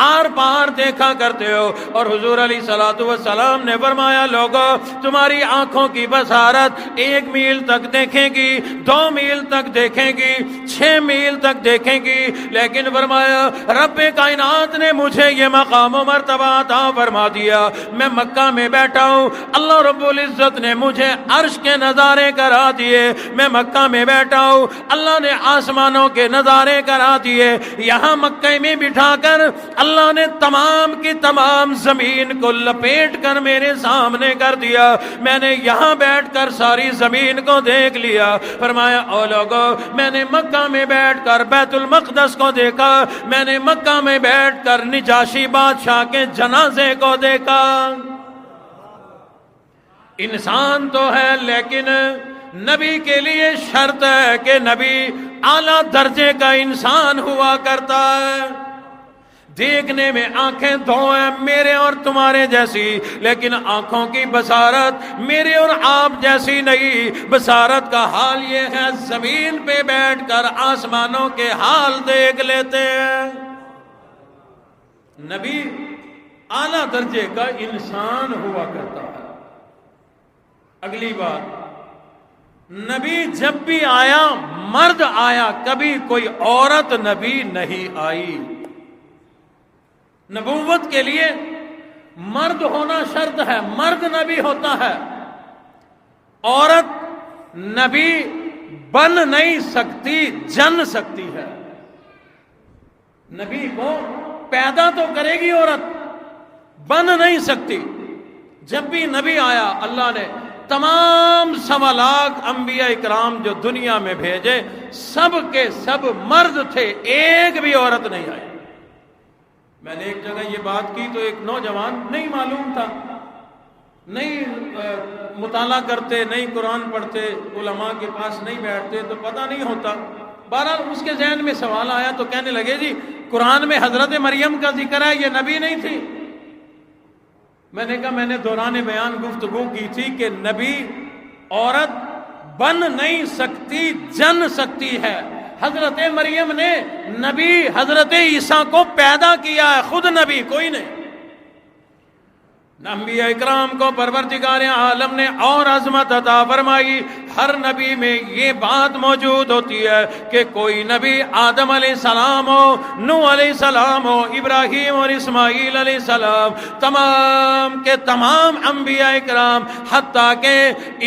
آر پار دیکھا کرتے ہو۔ اور حضور علیہ الصلوۃ والسلام نے فرمایا، لوگو، تمہاری آنکھوں کی بصارت 1 میل تک دیکھیں گی، 2 میل تک دیکھیں گی، 6 میل تک دیکھیں گی، لیکن فرمایا رب کائنات نے مجھے یہ مقام و مرتبہ عطا فرما دیا، میں مکہ میں بیٹھا ہوں، اللہ رب العزت نے مجھے عرش کے نظارے کرا دیے، میں مکہ میں بیٹھا ہوں، اللہ نے آسمانوں کے نظارے کرا دیے، یہاں مکہ میں بٹھا کر اللہ نے تمام کی تمام زمین کو لپیٹ کر میرے سامنے کر دیا، میں نے یہاں بیٹھ کر ساری زمین کو دیکھ لیا۔ فرمایا، او لوگو، میں نے مکہ میں بیٹھ کر بیت المقدس کو دیکھا، میں نے مکہ میں بیٹھ کر نجاشی بادشاہ کے جنازے کو دیکھا۔ انسان تو ہے لیکن نبی کے لیے شرط ہے کہ نبی اعلیٰ درجے کا انسان ہوا کرتا ہے۔ دیکھنے میں آنکھیں 2 ہیں میرے اور تمہارے جیسی، لیکن آنکھوں کی بصارت میرے اور آپ جیسی نہیں۔ بصارت کا حال یہ ہے، زمین پہ بیٹھ کر آسمانوں کے حال دیکھ لیتے ہیں۔ نبی اعلیٰ درجے کا انسان ہوا کرتا ہے۔ اگلی بات، نبی جب بھی آیا مرد آیا، کبھی کوئی عورت نبی نہیں آئی۔ نبوت کے لیے مرد ہونا شرط ہے، مرد نبی ہوتا ہے، عورت نبی بن نہیں سکتی، جن سکتی ہے۔ نبی کو پیدا تو کرے گی عورت، بن نہیں سکتی۔ جب بھی نبی آیا، اللہ نے تمام 1.25 لاکھ انبیاء اکرام جو دنیا میں بھیجے، سب کے سب مرد تھے، ایک بھی عورت نہیں آئی۔ میں نے ایک جگہ یہ بات کی تو ایک نوجوان نہیں معلوم تھا، نہیں مطالعہ کرتے، نہیں قرآن پڑھتے، علماء کے پاس نہیں بیٹھتے تو پتہ نہیں ہوتا۔ بہرحال اس کے ذہن میں سوال آیا تو کہنے لگے، جی قرآن میں حضرت مریم کا ذکر ہے، یہ نبی نہیں تھی؟ میں نے کہا، میں نے دوران بیان گفتگو کی تھی کہ نبی عورت بن نہیں سکتی، جن سکتی ہے۔ حضرت مریم نے نبی حضرت عیسیٰ کو پیدا کیا ہے، خود نبی کوئی نہیں۔ انبیاء اکرام کو پروردگار عالم نے اور عظمت عطا فرمائی۔ ہر نبی میں یہ بات موجود ہوتی ہے کہ کوئی نبی آدم علیہ السلام ہو، نوح علیہ السلام ہو، ابراہیم اور اسماعیل علیہ السلام، تمام کے تمام انبیاء اکرام، حتیٰ کہ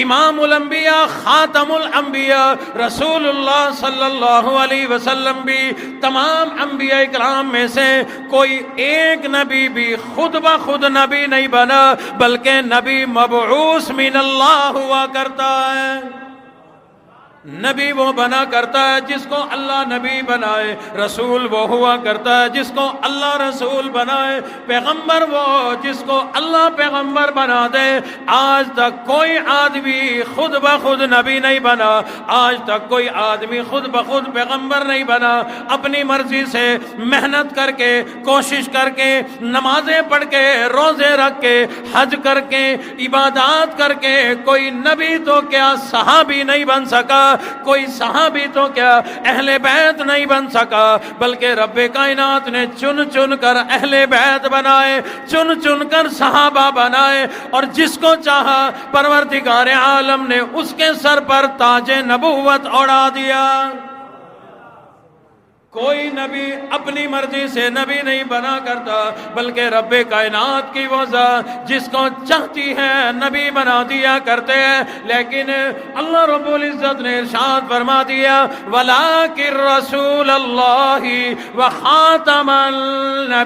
امام الانبیاء خاتم الانبیاء رسول اللہ صلی اللہ علیہ وسلم بھی تمام انبیاء اکرام میں سے کوئی ایک نبی بھی خود بخود نبی نہیں بنا، بلکہ نبی مبعوث من اللہ ہوا کرتا ہے۔ نبی وہ بنا کرتا ہے جس کو اللہ نبی بنائے، رسول وہ ہوا کرتا ہے جس کو اللہ رسول بنائے، پیغمبر وہ جس کو اللہ پیغمبر بنا دے۔ آج تک کوئی آدمی خود بخود نبی نہیں بنا، آج تک کوئی آدمی خود بخود پیغمبر نہیں بنا۔ اپنی مرضی سے محنت کر کے، کوشش کر کے، نمازیں پڑھ کے، روزے رکھ کے، حج کر کے، عبادات کر کے کوئی نبی تو کیا صحابی نہیں بن سکا، کوئی صحابی تو کیا اہل بیت نہیں بن سکا، بلکہ رب کائنات نے چن چن کر اہل بیت بنائے، چن چن کر صحابہ بنائے، اور جس کو چاہا پروردگار عالم نے اس کے سر پر تاج نبوت اڑا دیا۔ کوئی نبی اپنی مرضی سے نبی نہیں بنا کرتا، بلکہ رب کائنات کی وہ ذات جس کو چاہتی ہے نبی بنا دیا کرتے ہیں۔ لیکن اللہ رب العزت نے ارشاد فرما دیا وَلَٰكِن رَّسُولَ اللَّهِ وَخَاتَمَ النَّبِيِّينَ،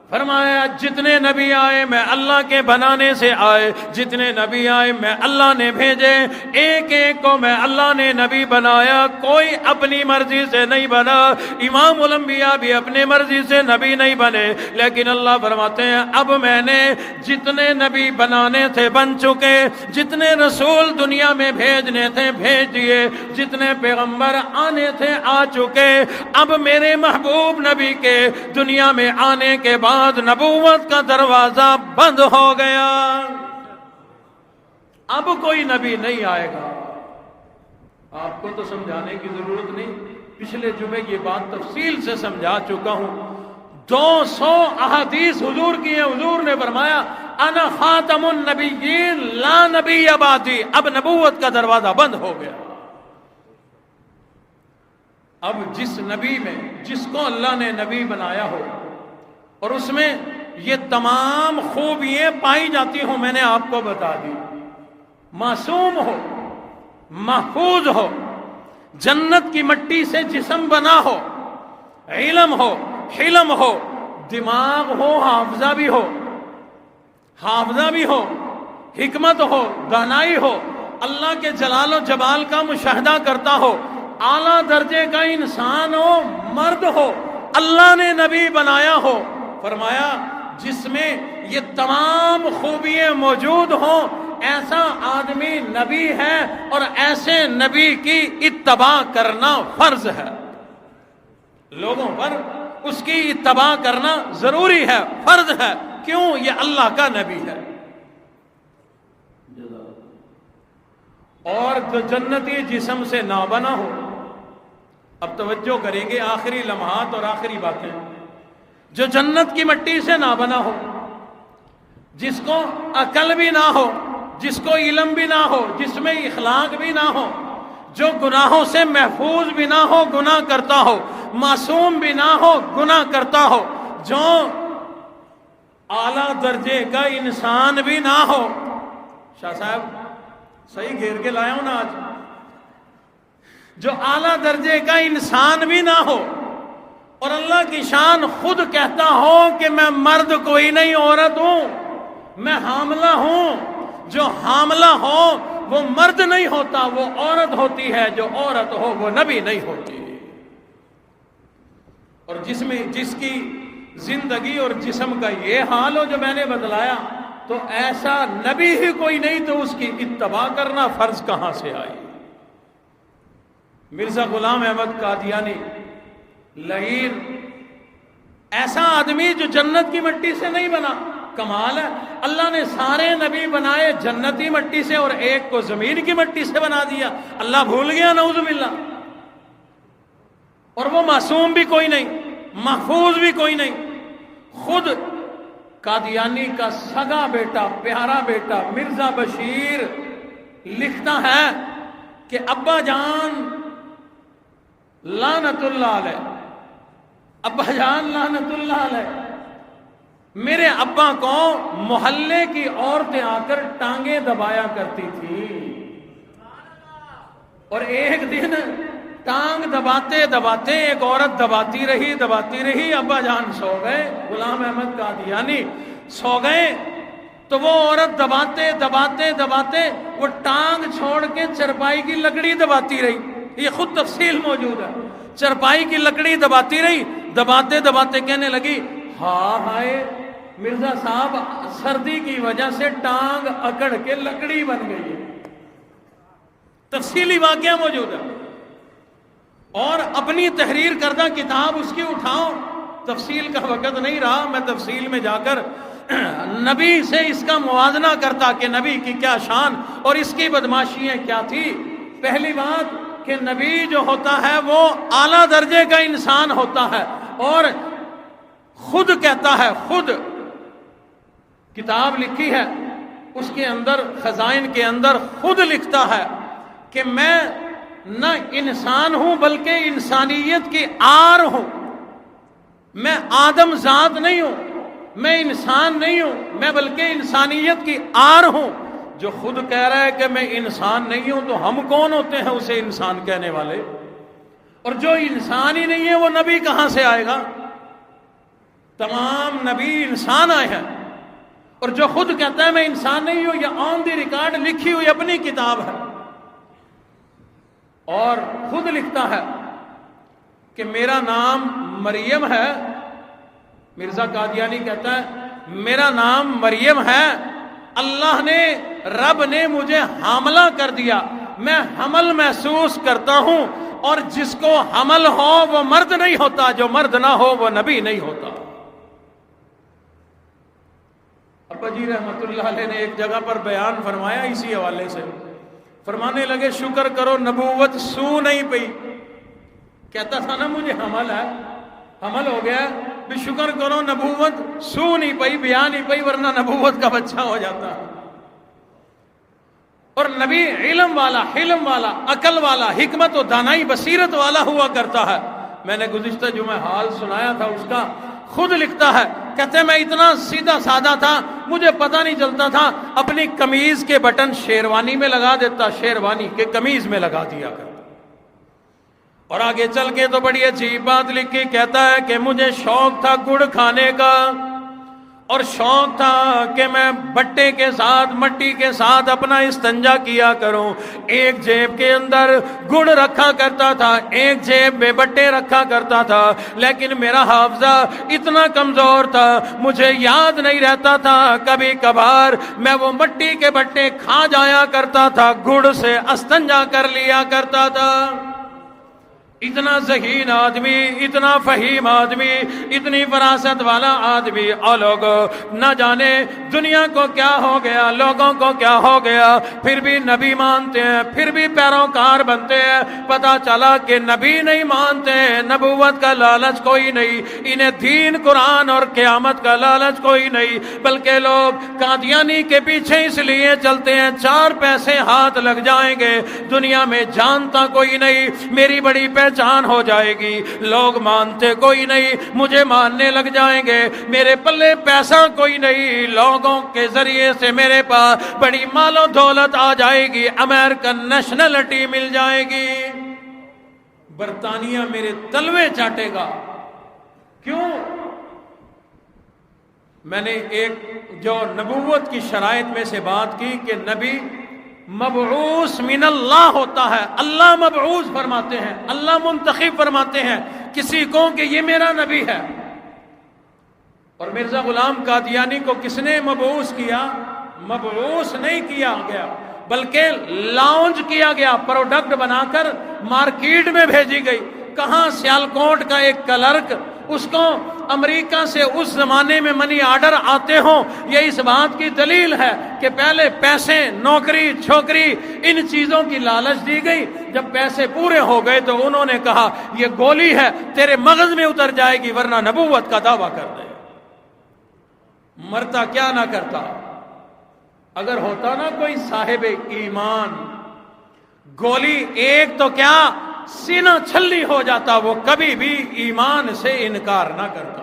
فرمایا جتنے نبی آئے میں اللہ کے بنانے سے آئے، جتنے نبی آئے میں اللہ نے بھیجے، ایک ایک کو میں اللہ نے نبی بنایا، کوئی اپنی مرضی سے نہیں بنا۔ امام الانبیاء بھی اپنی مرضی سے نبی نہیں بنے، لیکن اللہ فرماتے ہیں اب میں نے جتنے نبی بنانے تھے بن چکے، جتنے رسول دنیا میں بھیجنے تھے بھیج دیے، جتنے پیغمبر آنے تھے آ چکے۔ اب میرے محبوب نبی کے دنیا میں آنے کے بعد نبوت کا دروازہ بند ہو گیا، اب کوئی نبی نہیں آئے گا۔ آپ کو تو سمجھانے کی ضرورت نہیں، پچھلے جمعے یہ بات تفصیل سے سمجھا چکا ہوں۔ 200 احادیث حضور کی ہیں، حضور نے فرمایا انا خاتم النبیین لا نبی بعدی، اب نبوت کا دروازہ بند ہو گیا۔ اب جس نبی میں جس کو اللہ نے نبی بنایا ہو اور اس میں یہ تمام خوبیاں پائی جاتی ہوں، میں نے آپ کو بتا دی، معصوم ہو، محفوظ ہو، جنت کی مٹی سے جسم بنا ہو، علم ہو، حلم ہو، دماغ ہو، حافظہ بھی ہو، حکمت ہو، دانائی ہو، اللہ کے جلال و جمال کا مشاہدہ کرتا ہو، اعلیٰ درجے کا انسان ہو، مرد ہو، اللہ نے نبی بنایا ہو۔ فرمایا جس میں یہ تمام خوبیاں موجود ہوں ایسا آدمی نبی ہے، اور ایسے نبی کی اتباع کرنا فرض ہے، لوگوں پر اس کی اتباع کرنا ضروری ہے، فرض ہے۔ کیوں؟ یہ اللہ کا نبی ہے۔ اور جو جنتی جسم سے نہ بنا ہو، اب توجہ کریں گے آخری لمحات اور آخری باتیں، جو جنت کی مٹی سے نہ بنا ہو، جس کو عقل بھی نہ ہو، جس کو علم بھی نہ ہو، جس میں اخلاق بھی نہ ہو، جو گناہوں سے محفوظ بھی نہ ہو، گناہ کرتا ہو، معصوم بھی نہ ہو، گناہ کرتا ہو، جو اعلیٰ درجے کا انسان بھی نہ ہو۔ شاہ صاحب صحیح گھیر کے لایا ہوں نا آج، جو اعلیٰ درجے کا انسان بھی نہ ہو، اور اللہ کی شان خود کہتا ہو کہ میں مرد کوئی نہیں عورت ہوں، میں حاملہ ہوں، جو حاملہ ہو وہ مرد نہیں ہوتا، وہ عورت ہوتی ہے، جو عورت ہو وہ نبی نہیں ہوتی۔ اور جس کی زندگی اور جسم کا یہ حال ہو جو میں نے بتلایا، تو ایسا نبی ہی کوئی نہیں، تو اس کی اتباع کرنا فرض کہاں سے آئی؟ مرزا غلام احمد قادیانی لعین، ایسا آدمی جو جنت کی مٹی سے نہیں بنا، کمال ہے۔ اللہ نے سارے نبی بنائے جنتی مٹی سے اور ایک کو زمین کی مٹی سے بنا دیا، اللہ بھول گیا نعوذ باللہ۔ اور وہ معصوم بھی کوئی نہیں، محفوظ بھی کوئی نہیں۔ خود قادیانی کا سگا بیٹا، پیارا بیٹا مرزا بشیر لکھتا ہے کہ ابا جان لعنت اللہ علیہ، ابا جان لعنت اللہ علیہ، میرے ابا کو محلے کی عورتیں آ کر ٹانگیں دبایا کرتی تھی، اور ایک دن ٹانگ دباتے دباتے ایک عورت دباتی رہی، ابا جان سو گئے، غلام احمد قادیانی سو گئے، تو وہ عورت دباتے وہ ٹانگ چھوڑ کے چرپائی کی لکڑی دباتی رہی، یہ خود تفصیل موجود ہے، چرپائی کی لکڑی دباتی رہی، دباتے کہنے لگی ہائے مرزا صاحب سردی کی وجہ سے ٹانگ اکڑ کے لکڑی بن گئی ہے، تفصیلی واقعہ موجود ہے۔ اور اپنی تحریر کردہ کتاب اس کی اٹھاؤ، تفصیل کا وقت نہیں رہا، میں تفصیل میں جا کر نبی سے اس کا موازنہ کرتا کہ نبی کی کیا شان اور اس کی بدماشیاں کیا تھی۔ پہلی بات کہ نبی جو ہوتا ہے وہ اعلیٰ درجے کا انسان ہوتا ہے، اور خود کہتا ہے، خود کتاب لکھی ہے اس کے اندر، خزائن کے اندر خود لکھتا ہے کہ میں نہ انسان ہوں بلکہ انسانیت کی آر ہوں. میں آدم ذات نہیں ہوں، میں انسان نہیں ہوں، میں بلکہ انسانیت کی آر ہوں. جو خود کہہ رہا ہے کہ میں انسان نہیں ہوں تو ہم کون ہوتے ہیں اسے انسان کہنے والے؟ اور جو انسان ہی نہیں ہے وہ نبی کہاں سے آئے گا؟ تمام نبی انسان آئے ہیں. اور جو خود کہتا ہے میں انسان نہیں ہوں، یہ آن دی ریکارڈ لکھی ہوئی اپنی کتاب ہے، اور خود لکھتا ہے کہ میرا نام مریم ہے. مرزا قادیانی کہتا ہے میرا نام مریم ہے، اللہ نے رب نے مجھے حاملہ کر دیا، میں حمل محسوس کرتا ہوں، اور جس کو حمل ہو وہ مرد نہیں ہوتا، جو مرد نہ ہو وہ نبی نہیں ہوتا. ابا جی رحمت اللہ علیہ نے ایک جگہ پر بیان فرمایا اسی حوالے سے، فرمانے لگے شکر کرو نبوت سو نہیں پئی. کہتا تھا نا مجھے حمل ہے، حمل ہو گیا، بھی شکر کرو نبوت سو نہیں پئی، بیان نہیں پئی، ورنہ نبوت کا بچہ ہو جاتا. اور نبی علم والا، حلم والا، عقل والا، حکمت و دانائی بصیرت والا ہوا کرتا ہے. میں نے گزشتہ جمعہ حال سنایا تھا اس کا، خود لکھتا ہے، کہتے ہیں میں اتنا سیدھا سادہ تھا مجھے پتہ نہیں چلتا تھا، اپنی قمیض کے بٹن شیروانی میں لگا دیتا، شیروانی کے قمیض میں لگا دیا کرتا. اور آگے چل کے تو بڑی عجیب بات لکھی، کہتا ہے کہ مجھے شوق تھا گڑ کھانے کا، اور شوق تھا کہ میں بٹے کے ساتھ، مٹی کے ساتھ اپنا استنجا کیا کروں. ایک جیب کے اندر گڑ رکھا کرتا تھا، ایک جیب میں بٹے رکھا کرتا تھا، لیکن میرا حافظہ اتنا کمزور تھا مجھے یاد نہیں رہتا تھا. کبھی کبھار میں وہ مٹی کے بٹے کھا جایا کرتا تھا، گڑ سے استنجا کر لیا کرتا تھا. اتنا ذہین آدمی، اتنا فہیم آدمی، اتنی فراست والا آدمی، اور لوگ نہ جانے دنیا کو کیا ہو گیا، لوگوں کو کیا ہو گیا، پھر بھی نبی مانتے ہیں، پھر بھی پیروکار بنتے ہیں. پتا چلا کہ نبی نہیں مانتے، نبوت کا لالچ کوئی نہیں، انہیں دین قرآن اور قیامت کا لالچ کوئی نہیں، بلکہ لوگ قادیانی کے پیچھے اس لیے چلتے ہیں 4 پیسے ہاتھ لگ جائیں گے، دنیا میں جانتا کوئی نہیں، میری بڑی پہچان ہو جائے گی، لوگ مانتے کوئی نہیں، مجھے ماننے لگ جائیں گے، میرے پلے پیسہ کوئی نہیں، لوگوں کے ذریعے سے میرے پاس بڑی مال و دولت آ جائے گی، امریکن نیشنلٹی مل جائے گی، برطانیہ میرے تلوے چاٹے گا. کیوں؟ میں نے ایک جو نبوت کی شرائط میں سے بات کی کہ نبی مبعوث من اللہ ہوتا ہے، اللہ مبعوث فرماتے ہیں، اللہ منتخب فرماتے ہیں کسی کو کہ یہ میرا نبی ہے. اور مرزا غلام قادیانی کو کس نے مبعوث کیا؟ مبعوث نہیں کیا گیا بلکہ لانچ کیا گیا، پروڈکٹ بنا کر مارکیٹ میں بھیجی گئی. کہاں؟ سیالکوٹ کا ایک کلرک، اس کو امریکہ سے اس زمانے میں منی آرڈر آتے ہوں، یہ اس بات کی دلیل ہے کہ پہلے پیسے، نوکری، چھوکری، ان چیزوں کی لالچ دی گئی. جب پیسے پورے ہو گئے تو انہوں نے کہا یہ گولی ہے تیرے مغز میں اتر جائے گی ورنہ نبوت کا دعویٰ کر دے. مرتا کیا نہ کرتا، اگر ہوتا نا کوئی صاحب ایمان، گولی ایک تو کیا سینہ چھلی ہو جاتا، وہ کبھی بھی ایمان سے انکار نہ کرتا.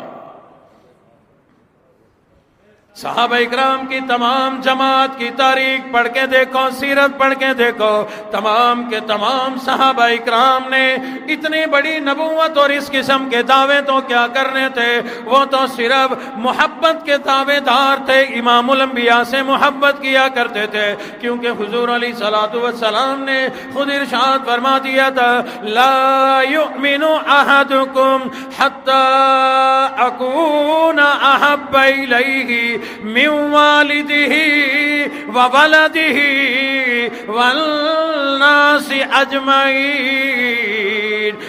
صحابہ اکرام کی تمام جماعت کی تاریخ پڑھ کے دیکھو، سیرت پڑھ کے دیکھو، تمام کے تمام صحابہ اکرام نے اتنی بڑی نبوت اور اس قسم کے دعوے تو کیا کرنے تھے، وہ تو صرف محبت کے دعوے دار تھے، امام الانبیاء سے محبت کیا کرتے تھے، کیونکہ حضور علیہ الصلوۃ والسلام نے خود ارشاد فرما دیا تھا لا یؤمن احدکم حتی اکون احب الیہ من والدہ وولدہ والناس اجمعین.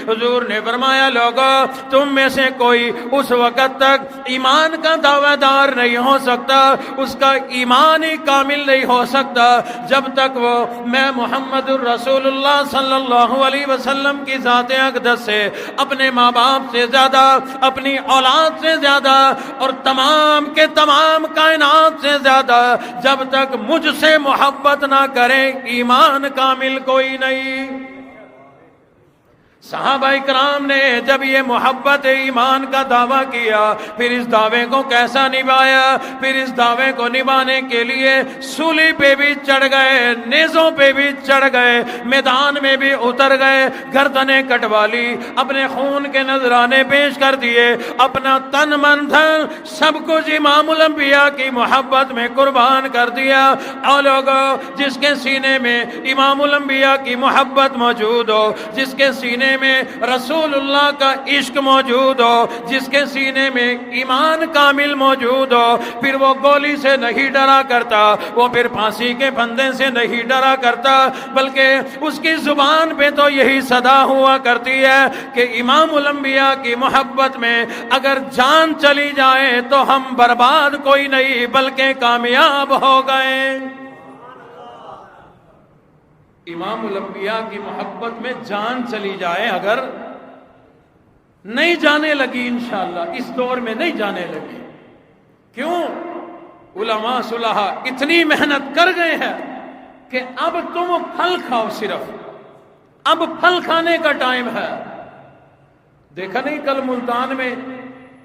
حضور نے فرمایا لوگوں تم میں سے کوئی اس وقت تک ایمان کا دعویٰ دار نہیں ہو سکتا، اس کا ایمان ہی کامل نہیں ہو سکتا جب تک وہ میں محمد الرسول اللہ صلی اللہ علیہ وسلم کی ذات اقدس سے، اپنے ماں باپ سے زیادہ، اپنی اولاد سے زیادہ اور تمام کے تمام کائنات سے زیادہ جب تک مجھ سے محبت نہ کریں ایمان کامل کوئی نہیں. صحابہ کرام نے جب یہ محبت ایمان کا دعویٰ کیا، پھر اس دعوے کو کیسا نبھایا؟ پھر اس دعوے کو نبھانے کے لیے سولی پہ بھی چڑھ گئے، نیزوں پہ بھی چڑھ گئے، میدان میں بھی اتر گئے، گردنیں کٹوا لی، اپنے خون کے نذرانے پیش کر دیے، اپنا تن من دھن سب کچھ امام الانبیاء کی محبت میں قربان کر دیا۔ اور لوگوں، جس کے سینے میں امام الانبیاء کی محبت موجود ہو، جس کے سینے میں رسول اللہ کا عشق موجود ہو، جس کے سینے میں ایمان کامل موجود ہو، پھر وہ گولی سے نہیں ڈرا کرتا، وہ پھر پھانسی کے پھندے سے نہیں ڈرا کرتا، بلکہ اس کی زبان پہ تو یہی صدا ہوا کرتی ہے کہ امام الانبیاء کی محبت میں اگر جان چلی جائے تو ہم برباد کوئی نہیں بلکہ کامیاب ہو گئے۔ امام الانبیاء کی محبت میں جان چلی جائے، اگر نہیں جانے لگی انشاءاللہ، اس دور میں نہیں جانے لگی۔ کیوں؟ علماء صلحاء اتنی محنت کر گئے ہیں کہ اب تم پھل کھاؤ، صرف اب پھل کھانے کا ٹائم ہے۔ دیکھا نہیں کل ملتان میں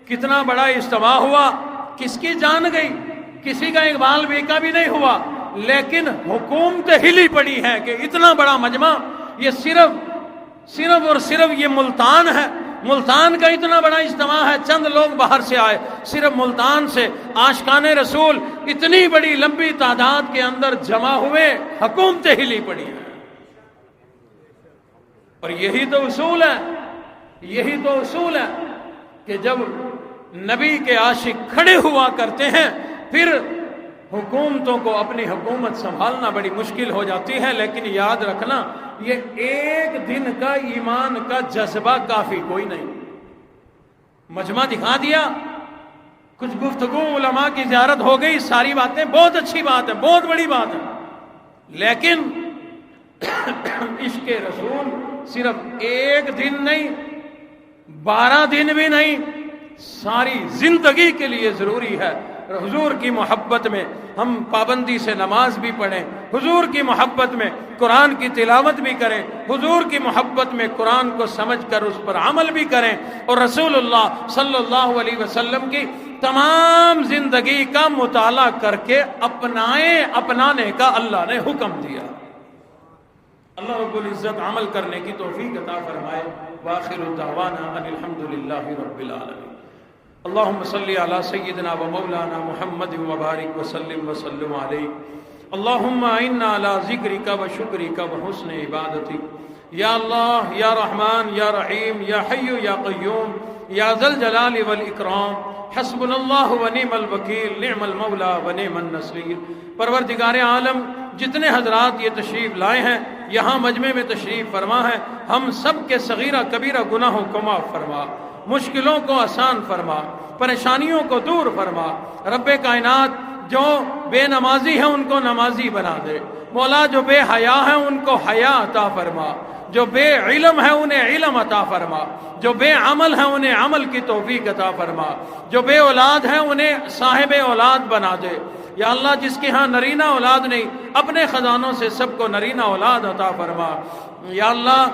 کتنا بڑا اجتماع ہوا، کس کی جان گئی؟ کسی کا اقبال بیکا بھی نہیں ہوا، لیکن حکومت ہلی پڑی ہے کہ اتنا بڑا مجمع، یہ صرف اور صرف یہ ملتان ہے، ملتان کا اتنا بڑا اجتماع ہے، چند لوگ باہر سے آئے، صرف ملتان سے عاشقان رسول اتنی بڑی لمبی تعداد کے اندر جمع ہوئے، حکومت ہلی پڑی ہے۔ اور یہی تو اصول ہے، یہی تو اصول ہے کہ جب نبی کے عاشق کھڑے ہوا کرتے ہیں پھر حکومتوں کو اپنی حکومت سنبھالنا بڑی مشکل ہو جاتی ہے۔ لیکن یاد رکھنا، یہ ایک دن کا ایمان کا جذبہ کافی کوئی نہیں۔ مجمع دکھا دیا، کچھ گفتگو، علماء کی زیارت ہو گئی، ساری باتیں بہت اچھی بات ہے، بہت بڑی بات ہے، لیکن عشق رسول صرف ایک دن نہیں، 12 دن بھی نہیں، ساری زندگی کے لیے ضروری ہے۔ حضور کی محبت میں ہم پابندی سے نماز بھی پڑھیں، حضور کی محبت میں قرآن کی تلاوت بھی کریں، حضور کی محبت میں قرآن کو سمجھ کر اس پر عمل بھی کریں، اور رسول اللہ صلی اللہ علیہ وسلم کی تمام زندگی کا مطالعہ کر کے اپنانے کا اللہ نے حکم دیا۔ اللہ رب العزت عمل کرنے کی توفیق عطا فرمائے۔ وآخر دعوانا ان الحمدللہ رب العالمین۔ اللہم صلی علی سیدنا و مولانا محمد وبارک وسلم وسلم علیہ۔ اللہم اعنا علی ذکرک و شکرک و حسن عبادتک۔ یا اللہ، یا رحمان، یا رحیم، یا حی یا قیوم، یا ذا الجلال والاکرام، حسبنا اللہ و نعم الوکیل، نعم المولا و نعم النصیر۔ پروردگار عالم، جتنے حضرات یہ تشریف لائے ہیں، یہاں مجمع میں تشریف فرما ہے، ہم سب کے صغیرہ کبیرہ گناہوں کو معاف فرما، مشکلوں کو آسان فرما، پریشانیوں کو دور فرما۔ رب کائنات، جو بے نمازی ہیں ان کو نمازی بنا دے، مولا جو بے حیا ہیں ان کو حیا عطا فرما، جو بے علم ہے انہیں علم عطا فرما، جو بے عمل ہیں انہیں عمل کی توفیق عطا فرما، جو بے اولاد ہیں انہیں صاحب اولاد بنا دے۔ یا اللہ، جس کے ہاں نرینہ اولاد نہیں، اپنے خزانوں سے سب کو نرینہ اولاد عطا فرما۔ یا اللہ،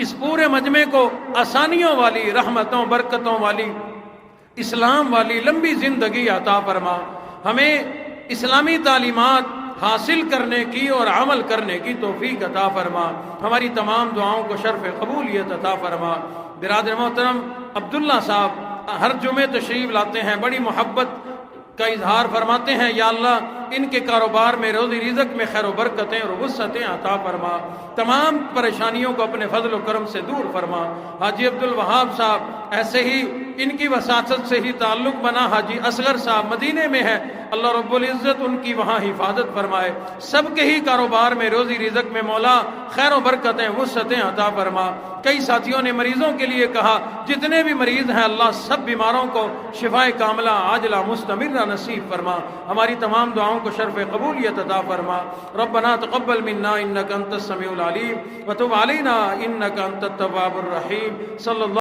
اس پورے مجمع کو آسانیوں والی، رحمتوں برکتوں والی، اسلام والی لمبی زندگی عطا فرما۔ ہمیں اسلامی تعلیمات حاصل کرنے کی اور عمل کرنے کی توفیق عطا فرما۔ ہماری تمام دعاؤں کو شرف قبولیت عطا فرما۔ برادر محترم، عبداللہ صاحب ہر جمعے تشریف لاتے ہیں، بڑی محبت کا اظہار فرماتے ہیں۔ یا اللہ، ان کے کاروبار میں، روزی رزق میں خیر و برکتیں اور وسعتیں عطا فرما، تمام پریشانیوں کو اپنے فضل و کرم سے دور فرما۔ حاجی عبدالوہاب صاحب، ایسے ہی ان کی وساطت سے ہی تعلق بنا حاجی اصغر صاحب مدینے میں ہے، اللہ رب العزت ان کی وہاں حفاظت فرمائے، سب کے ہی کاروبار میں، روزی رزق میں مولا خیر و برکتیں وسعتیں عطا فرما۔ کئی ساتھیوں نے مریضوں کے لیے کہا، جتنے بھی مریض ہیں اللہ سب بیماروں کو شفائے کاملہ عاجلہ مستمرہ نصیب فرما۔ ہماری تمام دعاؤں کو شرف قبولیت عطا فرما۔ ربنا تقبل منا انک انت السمیع العلیم وتب علینا انک انت التواب الرحیم۔ صلی اللہ